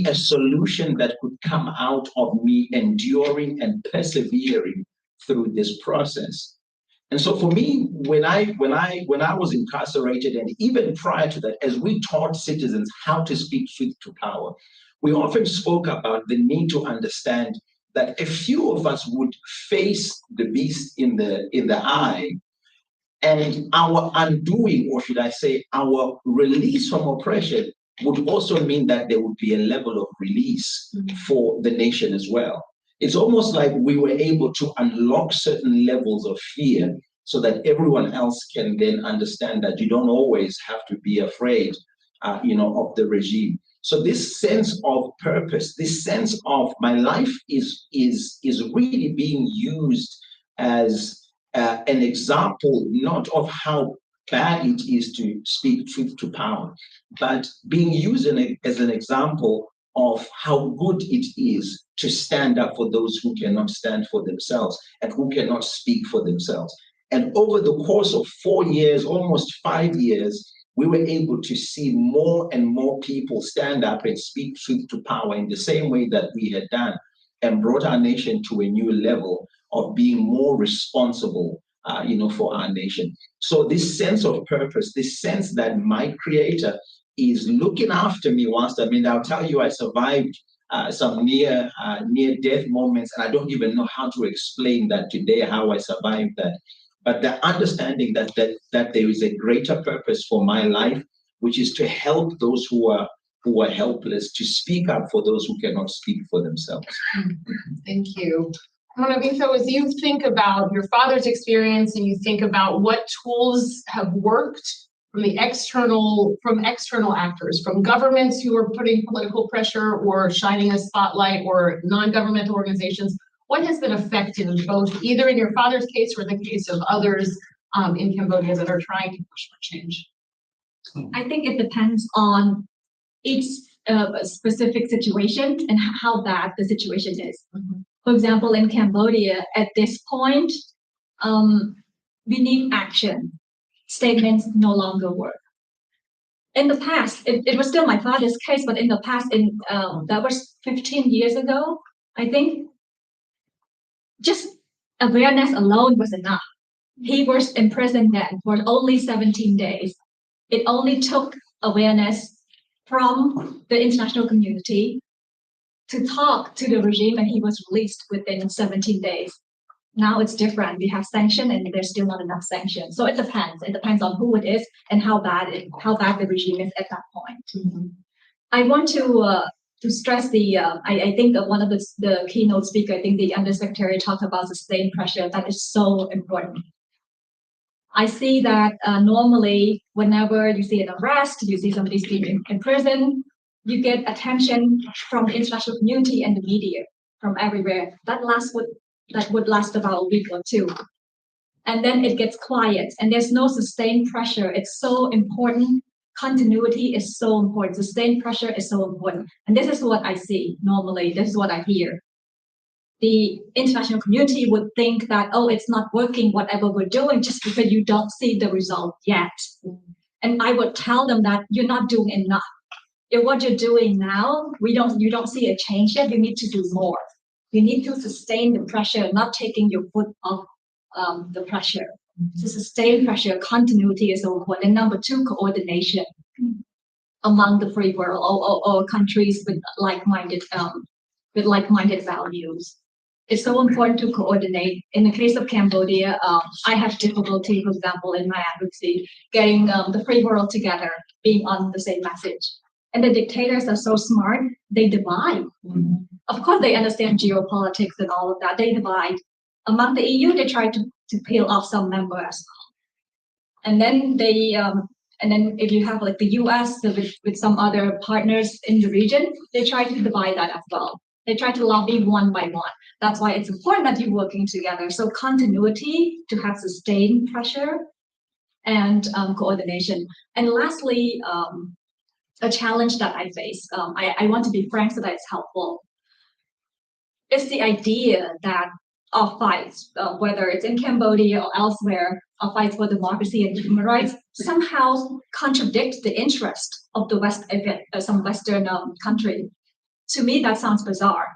a solution that could come out of me enduring and persevering through this process? And so for me, when I was incarcerated, and even prior to that, as we taught citizens how to speak truth to power, we often spoke about the need to understand that a few of us would face the beast in the eye, and our undoing, or should I say, our release from oppression, would also mean that there would be a level of release for the nation as well. It's almost like we were able to unlock certain levels of fear so that everyone else can then understand that you don't always have to be afraid, of the regime. So this sense of purpose, this sense of my life is really being used as an example not of how bad it is to speak truth to power, but being used as an example of how good it is to stand up for those who cannot stand for themselves and who cannot speak for themselves. And over the course of 4 years, almost 5 years, we were able to see more and more people stand up and speak truth to power in the same way that we had done, and brought our nation to a new level of being more responsible, for our nation. So this sense of purpose, this sense that my Creator is looking after me whilst I'm in. I'll tell you, I survived some near-death moments, and I don't even know how to explain that today, how I survived that. But the understanding that there is a greater purpose for my life, which is to help those who are helpless, to speak up for those who cannot speak for themselves. Thank you. So as you think about your father's experience and you think about what tools have worked from external actors, from governments who are putting political pressure or shining a spotlight, or non-governmental organizations, what has been effective both either in your father's case or the case of others in Cambodia that are trying to push for change? I think it depends on each specific situation and how bad the situation is. For example, in Cambodia, at this point, we need action. Statements no longer work. In the past, it was still my father's case, but in the past, that was 15 years ago, I think, just awareness alone was enough. He was in prison then for only 17 days. It only took awareness from the international community to talk to the regime, and he was released within 17 days. Now it's different. We have sanction, and there's still not enough sanction. So it depends. It depends on who it is and how bad the regime is at that point. I want to stress I think that one of the keynote speaker, I think the Undersecretary talked about sustained pressure. That is so important. I see that normally whenever you see an arrest, you see somebody being in prison, you get attention from the international community and the media from everywhere. That would last about a week or two. And then it gets quiet and there's no sustained pressure. It's so important. Continuity is so important. Sustained pressure is so important. And this is what I see normally. This is what I hear. The international community would think that, oh, it's not working, whatever we're doing, just because you don't see the result yet. And I would tell them that you're not doing enough. If what you're doing now, you don't see a change yet, you need to do more. You need to sustain the pressure, not taking your foot off the pressure. To sustain pressure, continuity is so important. And number two, coordination among the free world or countries with like-minded values. It's so important to coordinate. In the case of Cambodia, I have difficulty, for example, in my advocacy, getting the free world together, being on the same message. And the dictators are so smart, they divide. Of course, they understand geopolitics and all of that. They divide. Among the EU, they try to peel off some members as well. And then if you have like the US with some other partners in the region, they try to divide that as well. They try to lobby one by one. That's why it's important that you're working together. So continuity to have sustained pressure and coordination. And lastly, a challenge that I face, I want to be frank so that it's helpful. It's the idea that our fights, whether it's in Cambodia or elsewhere, our fights for democracy and human rights somehow contradict the interest of some Western country. To me, that sounds bizarre.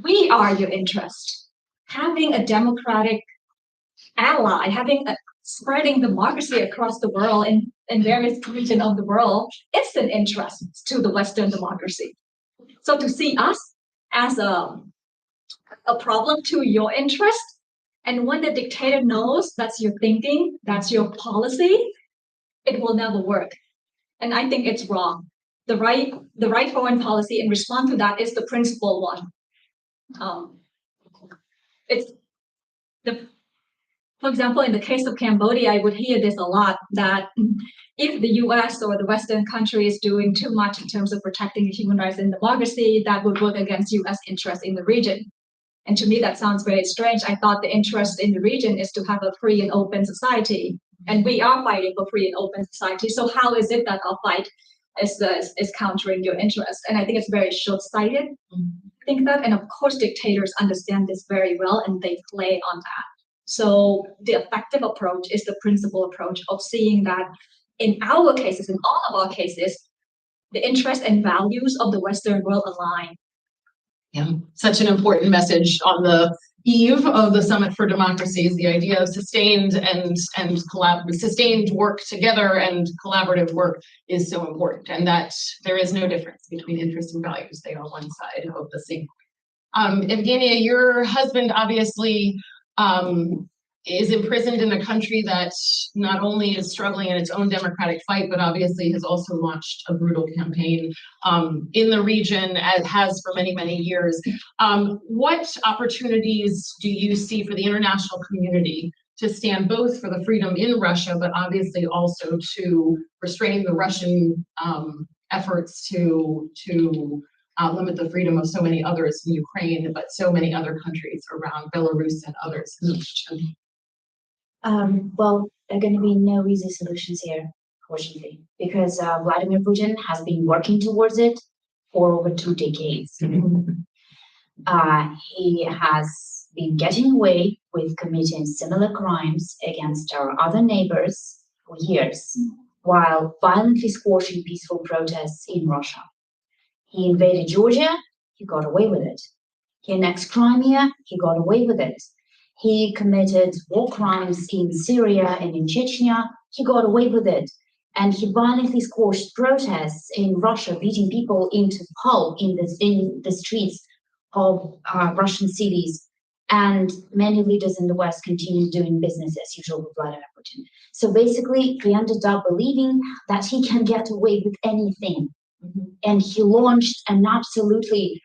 We are your interest. Having a democratic ally, spreading democracy across the world in various regions of the world, it's an interest to the Western democracy. So to see us as a problem to your interest, and when the dictator knows that's your thinking, that's your policy, it will never work. And I think it's wrong. The right foreign policy in response to that is the principled one. For example, in the case of Cambodia, I would hear this a lot, that if the US or the Western country is doing too much in terms of protecting human rights and democracy, that would work against US interests in the region. And to me, that sounds very strange. I thought the interest in the region is to have a free and open society. And we are fighting for free and open society. So how is it that our fight is countering your interest? And I think it's very short-sighted. I think that, and of course, dictators understand this very well and they play on that. So the effective approach is the principal approach of seeing that in our cases, in all of our cases, the interests and values of the Western world align. Yeah, such an important message on the eve of the Summit for Democracy is the idea of sustained sustained work together, and collaborative work is so important, and that there is no difference between interests and values. They are one side of the same. Evgenia, your husband obviously is imprisoned in a country that not only is struggling in its own democratic fight, but obviously has also launched a brutal campaign in the region, as has for many, many years. What opportunities do you see for the international community to stand both for the freedom in Russia, but obviously also to restrain the Russian efforts to limit the freedom of so many others in Ukraine, but so many other countries around Belarus and others in the region? Well, there are going to be no easy solutions here, fortunately, because Vladimir Putin has been working towards it for over 2 decades. He has been getting away with committing similar crimes against our other neighbors for years, while violently squashing peaceful protests in Russia. He invaded Georgia, he got away with it. He annexed Crimea, he got away with it. He committed war crimes in Syria and in Chechnya, he got away with it. And he violently squashed protests in Russia, beating people into pulp in the streets of Russian cities. And many leaders in the West continue doing business as usual with Vladimir Putin. So basically, he ended up believing that he can get away with anything. And he launched an absolutely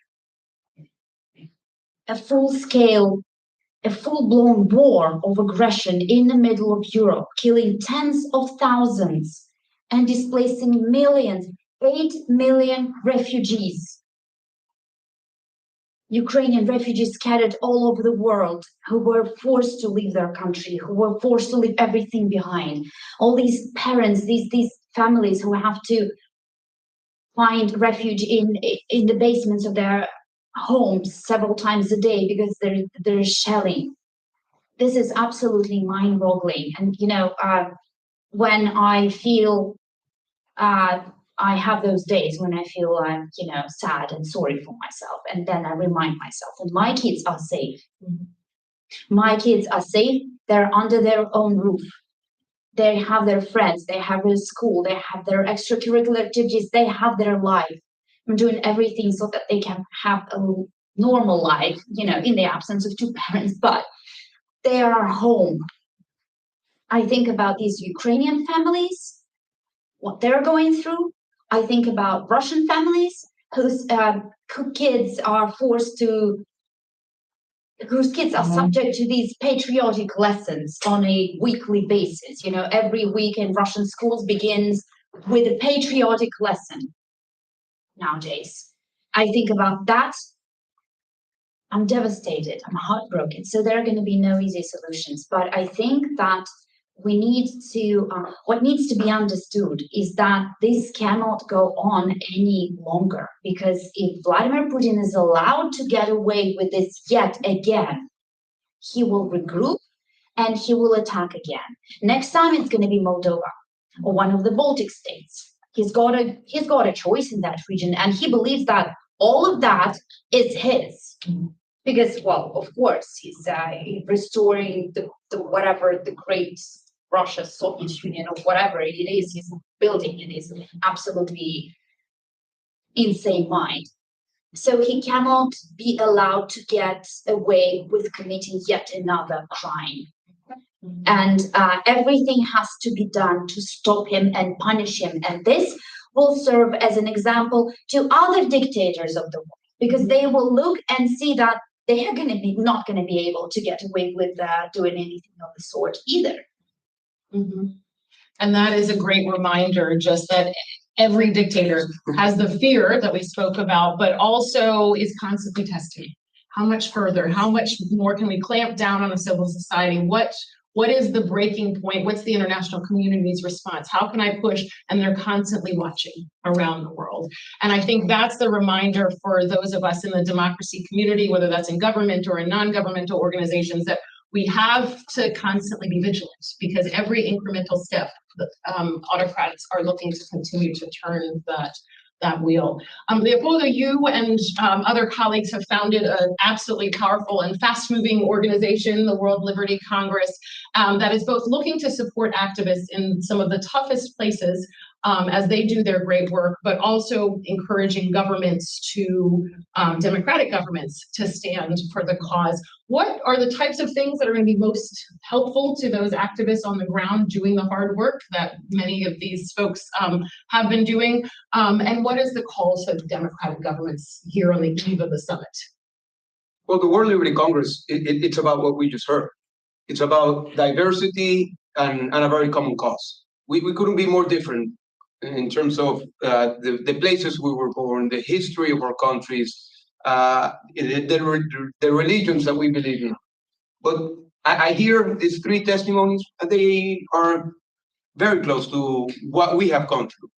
a full-blown war of aggression in the middle of Europe, killing tens of thousands and displacing millions, 8 million refugees. Ukrainian refugees scattered all over the world, who were forced to leave their country, who were forced to leave everything behind. All these parents, these families who have to find refuge in the basements of their homes several times a day because they're shelling. This is absolutely mind-boggling. And when I feel I have those days when I feel sad and sorry for myself, and then I remind myself that my kids are safe. My kids are safe. They're under their own roof. They have their friends. They have their school. They have their extracurricular activities. They have their life. I'm doing everything so that they can have a normal life, in the absence of 2 parents, but they are home. I think about these Ukrainian families, what they're going through. I think about Russian families whose kids are subject to these patriotic lessons on a weekly basis. Every week in Russian schools begins with a patriotic lesson. Nowadays, I think about that. I'm devastated. I'm heartbroken. So there are going to be no easy solutions. But I think that we need to, what needs to be understood is that this cannot go on any longer, because if Vladimir Putin is allowed to get away with this yet again, he will regroup and he will attack again. Next time it's going to be Moldova or one of the Baltic states. He's got a choice in that region, and he believes that all of that is his. Because, well, of course, he's restoring the great Russia, Soviet Union, or whatever it is he's building. It is absolutely insane mind. So he cannot be allowed to get away with committing yet another crime. And everything has to be done to stop him and punish him. And this will serve as an example to other dictators of the world, because they will look and see that they are not going to be able to get away with doing anything of the sort either. And that is a great reminder, just that every dictator has the fear that we spoke about, but also is constantly testing How much further? How much more can we clamp down on the civil society? What is the breaking point? What's the international community's response? How can I push? And they're constantly watching around the world. And I think that's the reminder for those of us in the democracy community, whether that's in government or in non-governmental organizations, that we have to constantly be vigilant, because every incremental step, autocrats are looking to continue to turn that wheel. Leopoldo, you and other colleagues have founded an absolutely powerful and fast-moving organization, the World Liberty Congress, that is both looking to support activists in some of the toughest places as they do their great work, but also encouraging governments to, democratic governments, to stand for the cause. What are the types of things that are going to be most helpful to those activists on the ground doing the hard work that many of these folks have been doing? And what is the call to democratic governments here on the eve of the summit? Well, the World Liberty Congress, it's about what we just heard. It's about diversity and a very common cause. We couldn't be more different in terms of the places we were born, the history of our countries, the religions that we believe in. But I hear these three testimonies, and they are very close to what we have gone through.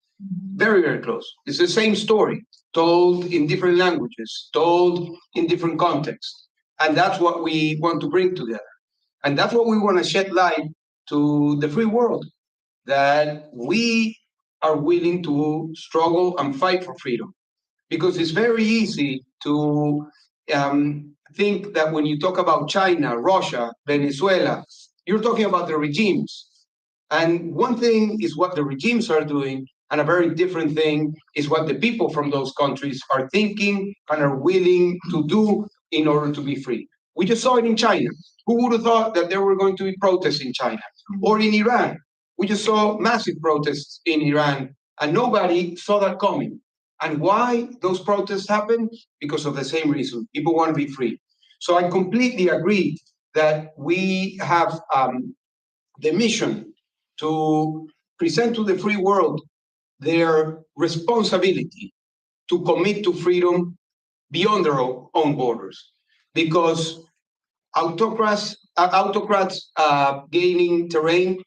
Very, very close. It's the same story, told in different languages, told in different contexts. And that's what we want to bring together. And that's what we want to shed light to the free world, that we are willing to struggle and fight for freedom. Because it's very easy to think that when you talk about China, Russia, Venezuela, you're talking about the regimes. And one thing is what the regimes are doing, and a very different thing is what the people from those countries are thinking and are willing to do in order to be free. We just saw it in China. Who would have thought that there were going to be protests in China? Or in Iran. We just saw massive protests in Iran, and nobody saw that coming. And why those protests happen? Because of the same reason. People want to be free. So I completely agree that we have the mission to present to the free world their responsibility to commit to freedom beyond their own borders. Because autocrats gaining terrain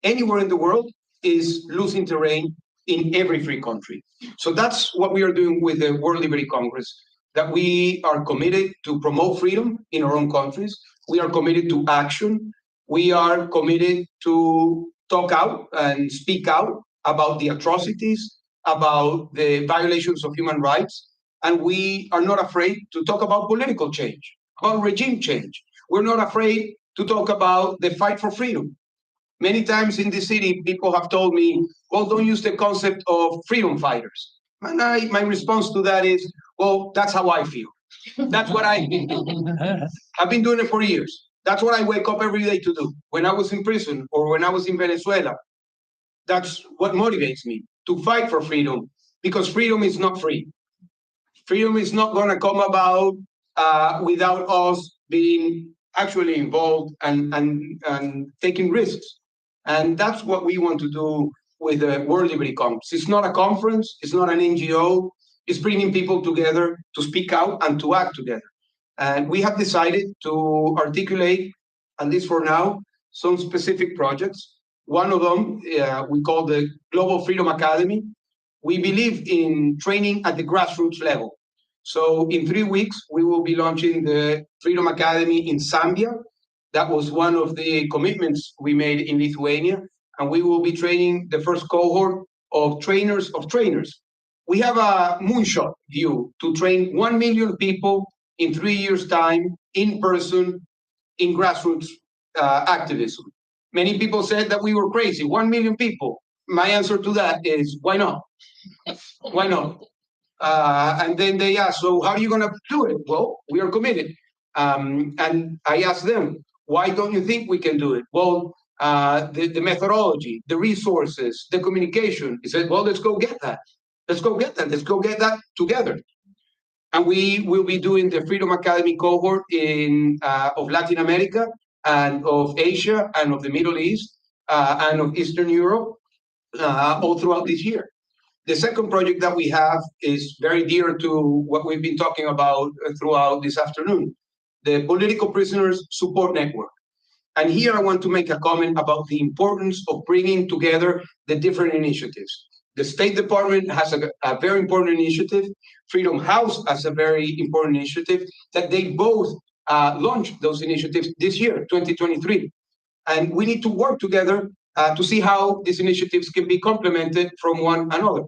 anywhere in the world is losing terrain in every free country. So that's what we are doing with the World Liberty Congress, that we are committed to promote freedom in our own countries. We are committed to action. We are committed to talk out and speak out about the atrocities, about the violations of human rights. And we are not afraid to talk about political change, about regime change. We're not afraid to talk about the fight for freedom. Many times in the city, people have told me, well, don't use the concept of freedom fighters. And my response to that is, well, that's how I feel. That's what I've been doing. I've been doing it for years. That's what I wake up every day to do. When I was in prison or when I was in Venezuela, that's what motivates me to fight for freedom, because freedom is not free. Freedom is not going to come about without us being actually involved and taking risks. And that's what we want to do with the World Liberty Congress. It's not a conference. It's not an NGO. It's bringing people together to speak out and to act together. And we have decided to articulate, at least for now, some specific projects. One of them we call the Global Freedom Academy. We believe in training at the grassroots level. So in 3 weeks, we will be launching the Freedom Academy in Zambia. That was one of the commitments we made in Lithuania. And we will be training the first cohort of trainers of trainers. We have a moonshot view to train 1 million people in 3 years' time, in person, in grassroots activism. Many people said that we were crazy, 1 million people. My answer to that is, why not? Why not? And then they asked, so how are you going to do it? Well, we are committed. And I asked them, why don't you think we can do it? Well, the methodology, the resources, the communication. He said, well, let's go get that. Let's go get that. Let's go get that together. And we will be doing the Freedom Academy cohort of Latin America and of Asia and of the Middle East and of Eastern Europe all throughout this year. The second project that we have is very dear to what we've been talking about throughout this afternoon, the Political Prisoners Support Network. And here I want to make a comment about the importance of bringing together the different initiatives. The State Department has a very important initiative. Freedom House has a very important initiative that they both launched those initiatives this year, 2023. And we need to work together to see how these initiatives can be complemented from one another.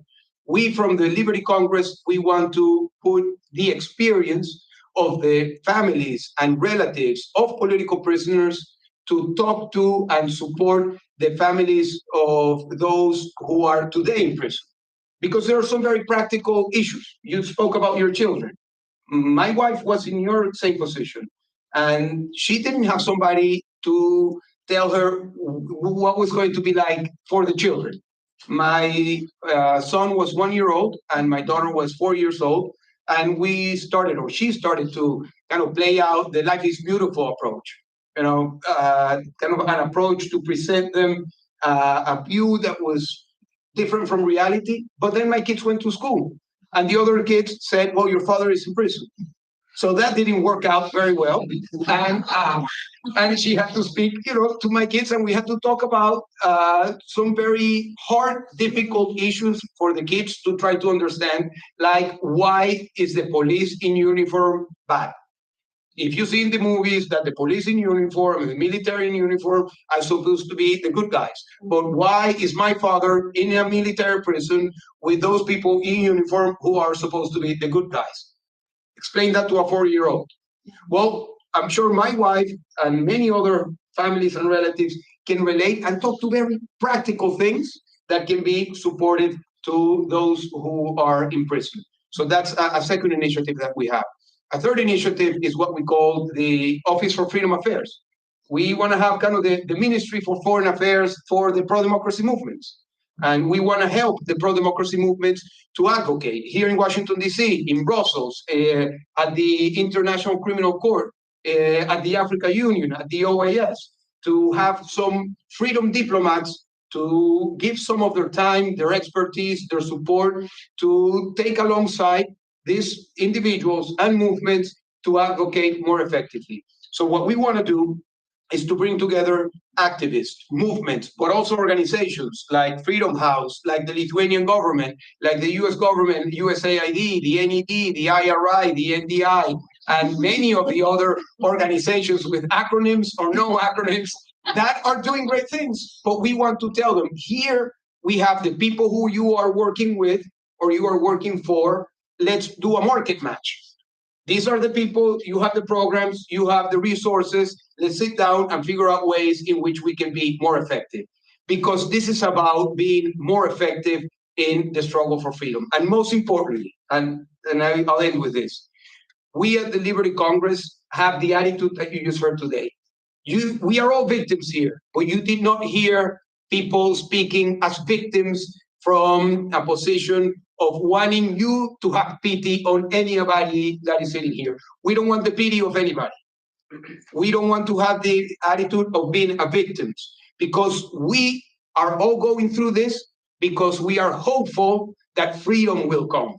We from the Liberty Congress, we want to put the experience of the families and relatives of political prisoners to talk to and support the families of those who are today in prison. Because there are some very practical issues. You spoke about your children. My wife was in your same position, and she didn't have somebody to tell her what was going to be like for the children. My son was 1 year old and my daughter was 4 years old. And she started to kind of play out the Life is Beautiful approach, kind of an approach to present them a view that was different from reality. But then my kids went to school and the other kids said, well, your father is in prison. So that didn't work out very well. And she had to speak, to my kids, and we had to talk about some very hard, difficult issues for the kids to try to understand, like why is the police in uniform bad? If you see in the movies that the police in uniform and the military in uniform are supposed to be the good guys, but why is my father in a military prison with those people in uniform who are supposed to be the good guys? Explain that to a 4-year-old. Well, I'm sure my wife and many other families and relatives can relate and talk to very practical things that can be supportive to those who are in prison. So that's a second initiative that we have. A third initiative is what we call the Office for Freedom Affairs. We want to have kind of the Ministry for Foreign Affairs for the pro-democracy movements. And we want to help the pro-democracy movements to advocate here in Washington, D.C., in Brussels, at the International Criminal Court, at the Africa Union, at the OAS, to have some freedom diplomats to give some of their time, their expertise, their support, to take alongside these individuals and movements to advocate more effectively. So what we want to do is to bring together activists, movements, but also organizations like Freedom House, like the Lithuanian government, like the US government, USAID, the NED, the IRI, the NDI, and many of the other organizations with acronyms or no acronyms that are doing great things. But we want to tell them, here we have the people who you are working with or you are working for. Let's do a market match. These are the people, you have the programs, you have the resources. Let's sit down and figure out ways in which we can be more effective. Because this is about being more effective in the struggle for freedom. And most importantly, and I'll end with this, we at the Liberty Congress have the attitude that you just heard today. We are all victims here, but you did not hear people speaking as victims from a position of wanting you to have pity on anybody that is sitting here. We don't want the pity of anybody. We don't want to have the attitude of being a victim, because we are all going through this because we are hopeful that freedom will come.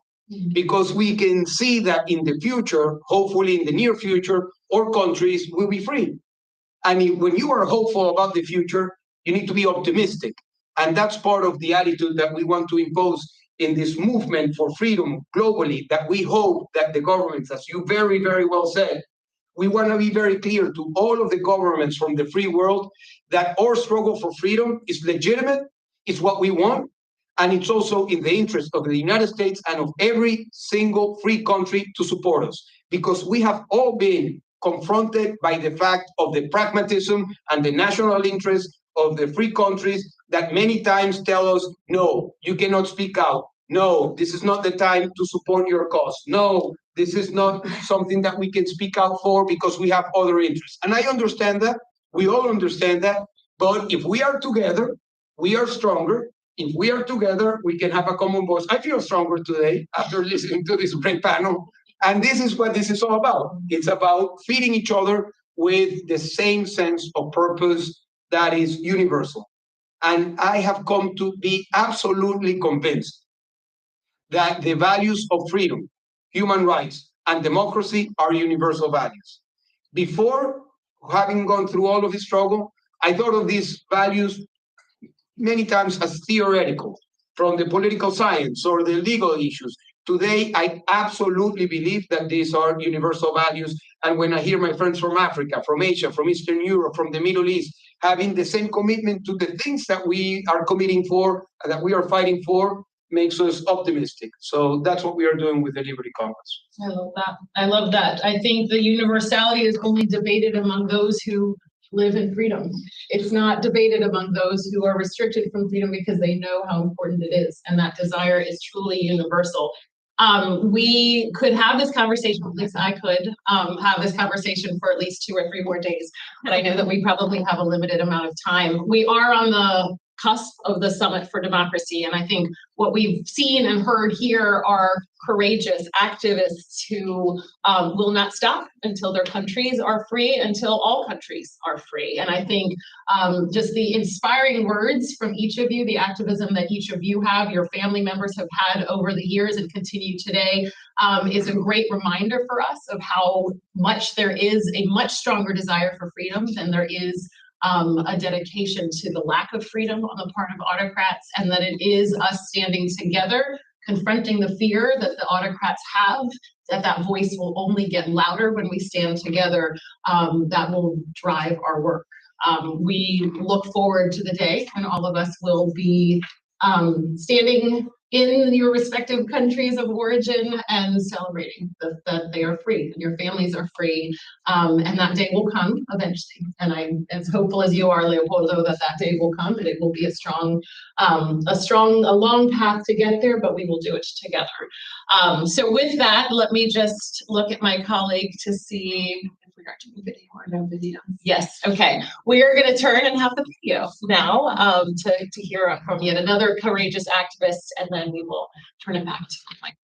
Because we can see that in the future, hopefully in the near future, our countries will be free. And when you are hopeful about the future, you need to be optimistic. And that's part of the attitude that we want to impose in this movement for freedom globally, that we hope that the governments, as you very, very well said, we want to be very clear to all of the governments from the free world that our struggle for freedom is legitimate, it's what we want, and it's also in the interest of the United States and of every single free country to support us, because we have all been confronted by the fact of the pragmatism and the national interest of the free countries that many times tell us, no, you cannot speak out. No, this is not the time to support your cause. No, this is not something that we can speak out for because we have other interests. And I understand that. We all understand that. But if we are together, we are stronger. If we are together, we can have a common voice. I feel stronger today after listening to this great panel. And this is what this is all about. It's about feeding each other with the same sense of purpose that is universal. And I have come to be absolutely convinced that the values of freedom, human rights, and democracy are universal values. Before having gone through all of the struggle, I thought of these values many times as theoretical, from the political science or the legal issues. Today, I absolutely believe that these are universal values. And when I hear my friends from Africa, from Asia, from Eastern Europe, from the Middle East, having the same commitment to the things that we are committing for, and that we are fighting for, makes us optimistic. So that's what we are doing with the Liberty Compass. I love that. I love that. I think the universality is only debated among those who live in freedom. It's not debated among those who are restricted from freedom because they know how important it is. And that desire is truly universal. We could have this conversation, at least I could have this conversation for at least 2 or 3 more days. But I know that we probably have a limited amount of time. We are on the cusp of the Summit for Democracy. And I think what we've seen and heard here are courageous activists who will not stop until their countries are free, until all countries are free. And I think just the inspiring words from each of you, the activism that each of you have, your family members have had over the years and continue today, is a great reminder for us of how much there is a much stronger desire for freedom than there is a dedication to the lack of freedom on the part of autocrats, and that it is us standing together, confronting the fear that the autocrats have, that voice will only get louder when we stand together, that will drive our work. We look forward to the day when all of us will be standing in your respective countries of origin and celebrating that they are free and your families are free. And that day will come eventually. And I'm as hopeful as you are, Leopoldo, that day will come, and it will be a long path to get there, but we will do it together. So with that, let me just look at my colleague to see if we got to the video or no video. Yes, okay. We are going to turn and have the video now to hear from yet another courageous activist, and then we will turn it back to Mike.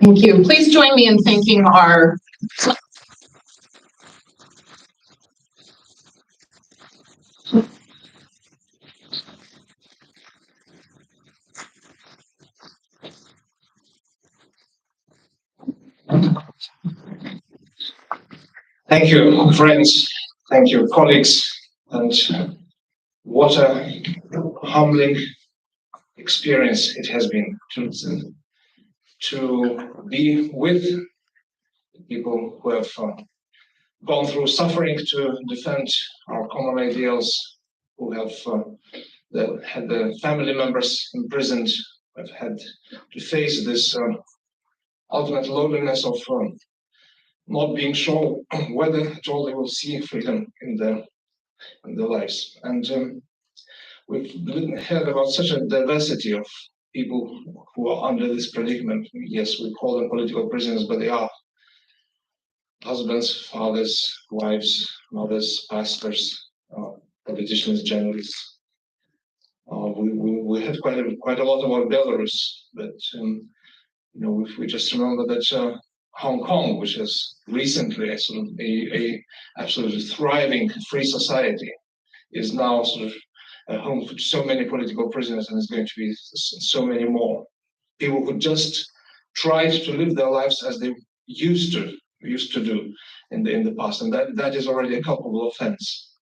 Thank you. Please join me in thanking our Thank you, friends. Thank you, colleagues. And what a humbling experience it has been to be with people who have gone through suffering to defend our common ideals, who have had their family members imprisoned, have had to face this ultimate loneliness of not being sure whether at all they will see freedom in their lives. And we've heard about such a diversity of people who are under this predicament. Yes, we call them political prisoners, but they are husbands, fathers, wives, mothers, pastors, politicians, journalists. We had quite a lot about Belarus, but if we just remember that Hong Kong, which is recently a absolutely thriving free society, is now sort of a home for so many political prisoners, and is going to be so many more people who just tried to live their lives as they used to do in the past, and that is already a culpable offense.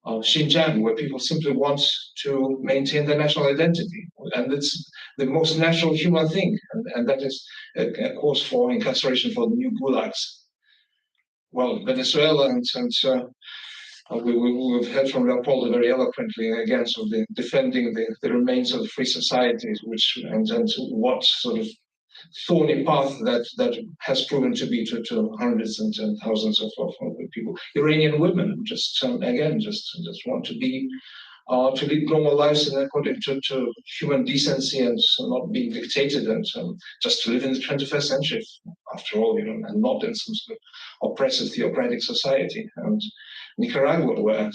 Xinjiang, where people simply want to maintain their national identity, and it's the most natural human thing, and that is a cause for incarceration for the new gulags. Well, Venezuela, and we've heard from Leopoldo very eloquently again, so defending the remains of the free societies, and what sort of thorny path that has proven to be to hundreds and thousands of people. Iranian women who just want to lead normal lives and according to human decency, and not being dictated, and just to live in the 21st century, after all, and not in some sort of oppressive theocratic society. And Nicaragua, where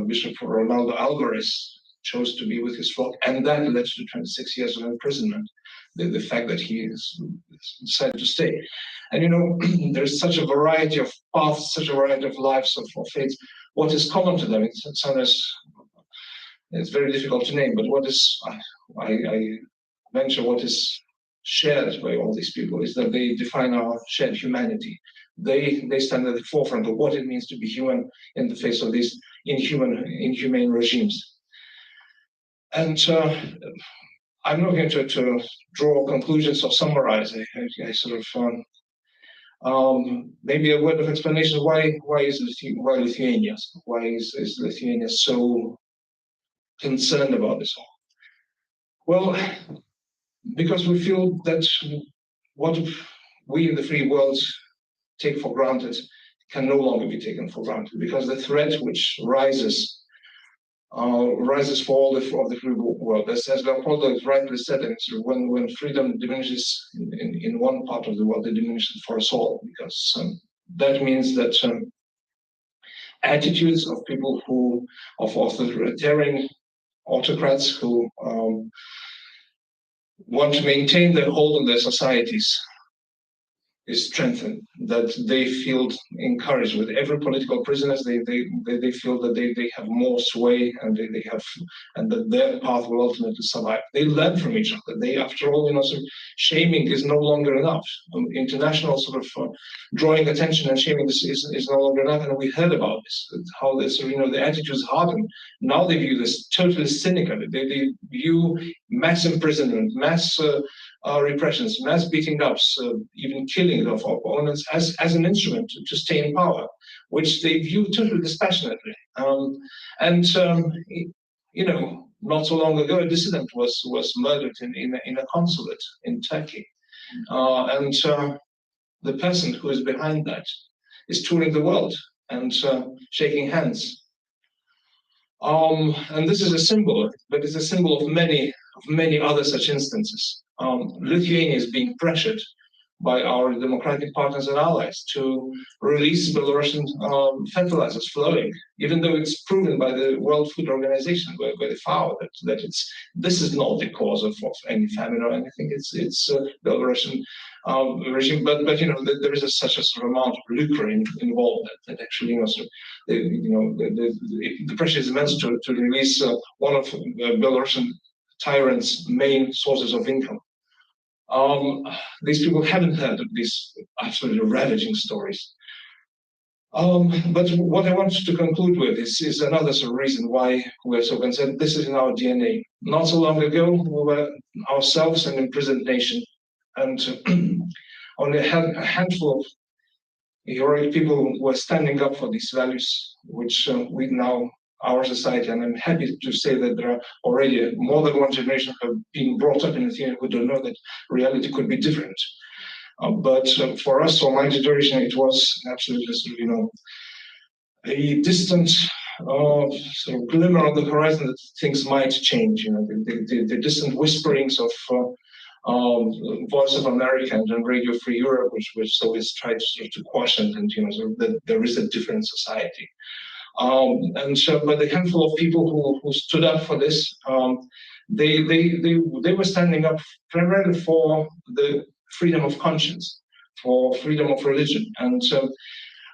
Bishop Ronaldo Alvarez chose to be with his flock, and that led to 26 years of imprisonment. The fact that he decided to stay. And there's such a variety of paths, such a variety of lives, of faiths. What is common to them? It's very difficult to name, but I venture what is shared by all these people is that they define our shared humanity. They stand at the forefront of what it means to be human in the face of these inhumane regimes. And I'm not going to draw conclusions or summarize. I sort of maybe a word of explanation why Lithuania? Why is Lithuania so concerned about this all? Well, because we feel that what we in the free world take for granted can no longer be taken for granted, because the threat which rises for all of the free world. As Leopoldo rightly said, when freedom diminishes in one part of the world, it diminishes for us all, because that means that attitudes of people of authoritarian autocrats who want to maintain their hold on their societies is strengthened, that they feel encouraged. With every political prisoners, they feel that they have more sway and they have, and that their path will ultimately survive. They learn from each other. They, after all, sort of shaming is no longer enough. International sort of drawing attention and shaming is no longer enough. And we heard about this, how this, the attitudes harden. Now they view this totally cynically. They view mass imprisonment, mass repressions, mass beating ups, even killing of opponents as an instrument to stay in power, which they view totally dispassionately. Not so long ago, a dissident was murdered in a consulate in Turkey, and the person who is behind that is touring the world and shaking hands. And this is a symbol, but it's a symbol of many other such instances. Lithuania is being pressured by our democratic partners and allies to release Belarusian fertilizers flowing, even though it's proven by the World Food Organization, by the FAO, that this is not the cause of any famine or anything. It's Belarusian regime, but there is such a sort of amount of lucre involved that actually the pressure is immense to release one of Belarusian tyrants' main sources of income. These people haven't heard of these absolutely ravaging stories. But what I want to conclude with is another sort of reason why we're so concerned. This is in our DNA. Not so long ago, we were ourselves an imprisoned nation, and only a handful of heroic people were standing up for these values, which we now, our society, and I'm happy to say that there are already more than one generation have been brought up in Lithuania who don't know that reality could be different. But for us, or my generation, it was absolutely sort of, a distant sort of glimmer on the horizon that things might change. The distant whisperings of Voice of America and Radio Free Europe, which always tried to sort of to quash and that there is a different society. But the handful of people who stood up for this, they were standing up primarily for the freedom of conscience, for freedom of religion. And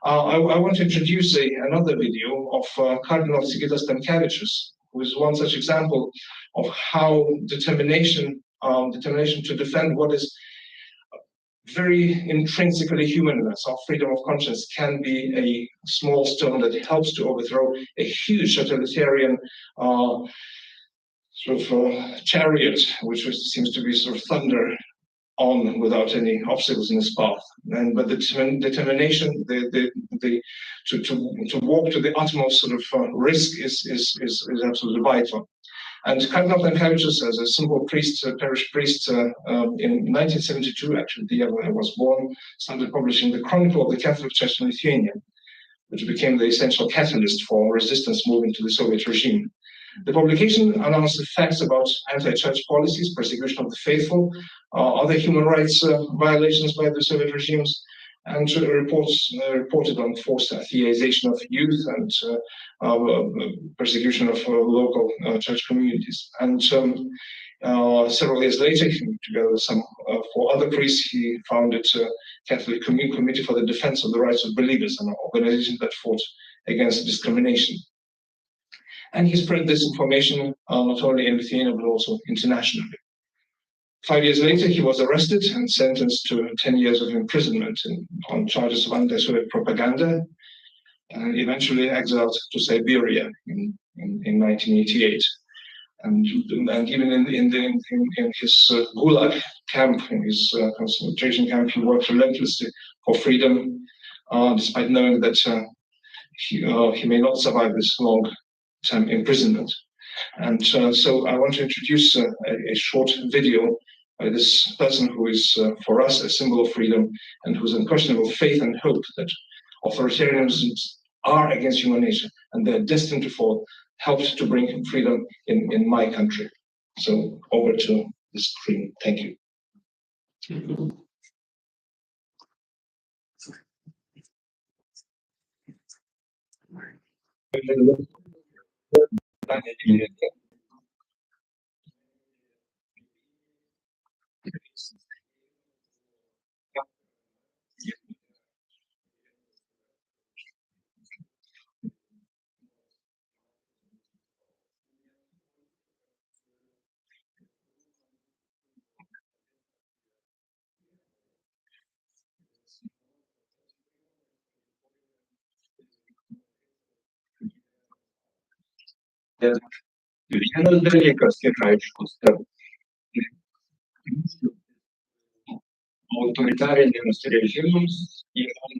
I want to introduce another video of Cardinal Sigitas Tamkevičius, who is one such example of how determination to defend what is very intrinsically human in us. Our freedom of conscience can be a small stone that helps to overthrow a huge totalitarian chariot, which seems to be sort of thunder on without any obstacles in its path. But the determination, to walk to the utmost sort of risk is absolutely vital. And Cardinal Tamkevičius, as a simple priest, parish priest, in 1972, actually, the year when I was born, started publishing the Chronicle of the Catholic Church in Lithuania, which became the essential catalyst for resistance moving to the Soviet regime. The publication announced the facts about anti-church policies, persecution of the faithful, other human rights violations by the Soviet regimes, and reported on forced atheization of youth and persecution of local church communities. And several years later, together with some 4 other priests, he founded a Catholic Committee for the Defense of the Rights of Believers, an organization that fought against discrimination. And he spread this information not only in Lithuania, but also internationally. 5 years later, he was arrested and sentenced to 10 years of imprisonment on charges of anti-Soviet propaganda, and eventually exiled to Siberia in 1988. And even in his Gulag camp, in his concentration camp, he worked relentlessly for freedom, despite knowing that he may not survive this long-term imprisonment. And so I want to introduce a short video by this person who is, for us, a symbol of freedom, and whose unquestionable faith and hope that authoritarianisms are against human nature and they're destined to fall, helped to bring freedom in my country. So over to the screen. Thank you. Vienas dalykas yra aiškus, kad autoritariniams režimams yra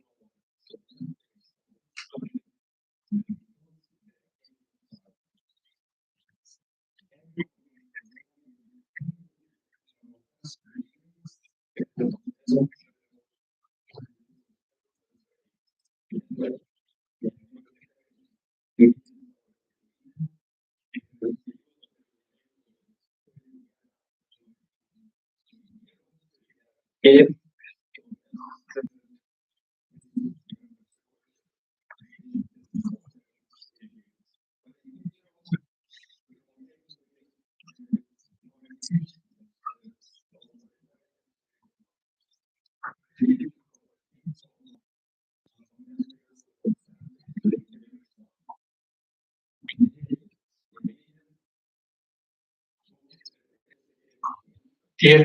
tie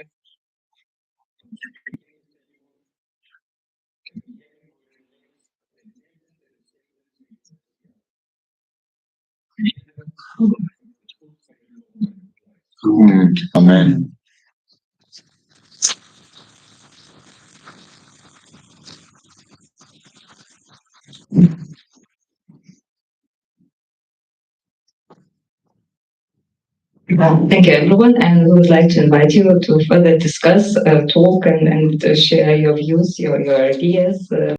Amen. Thank you, everyone, and we would like to invite you to further discuss, talk, and share your views, your ideas.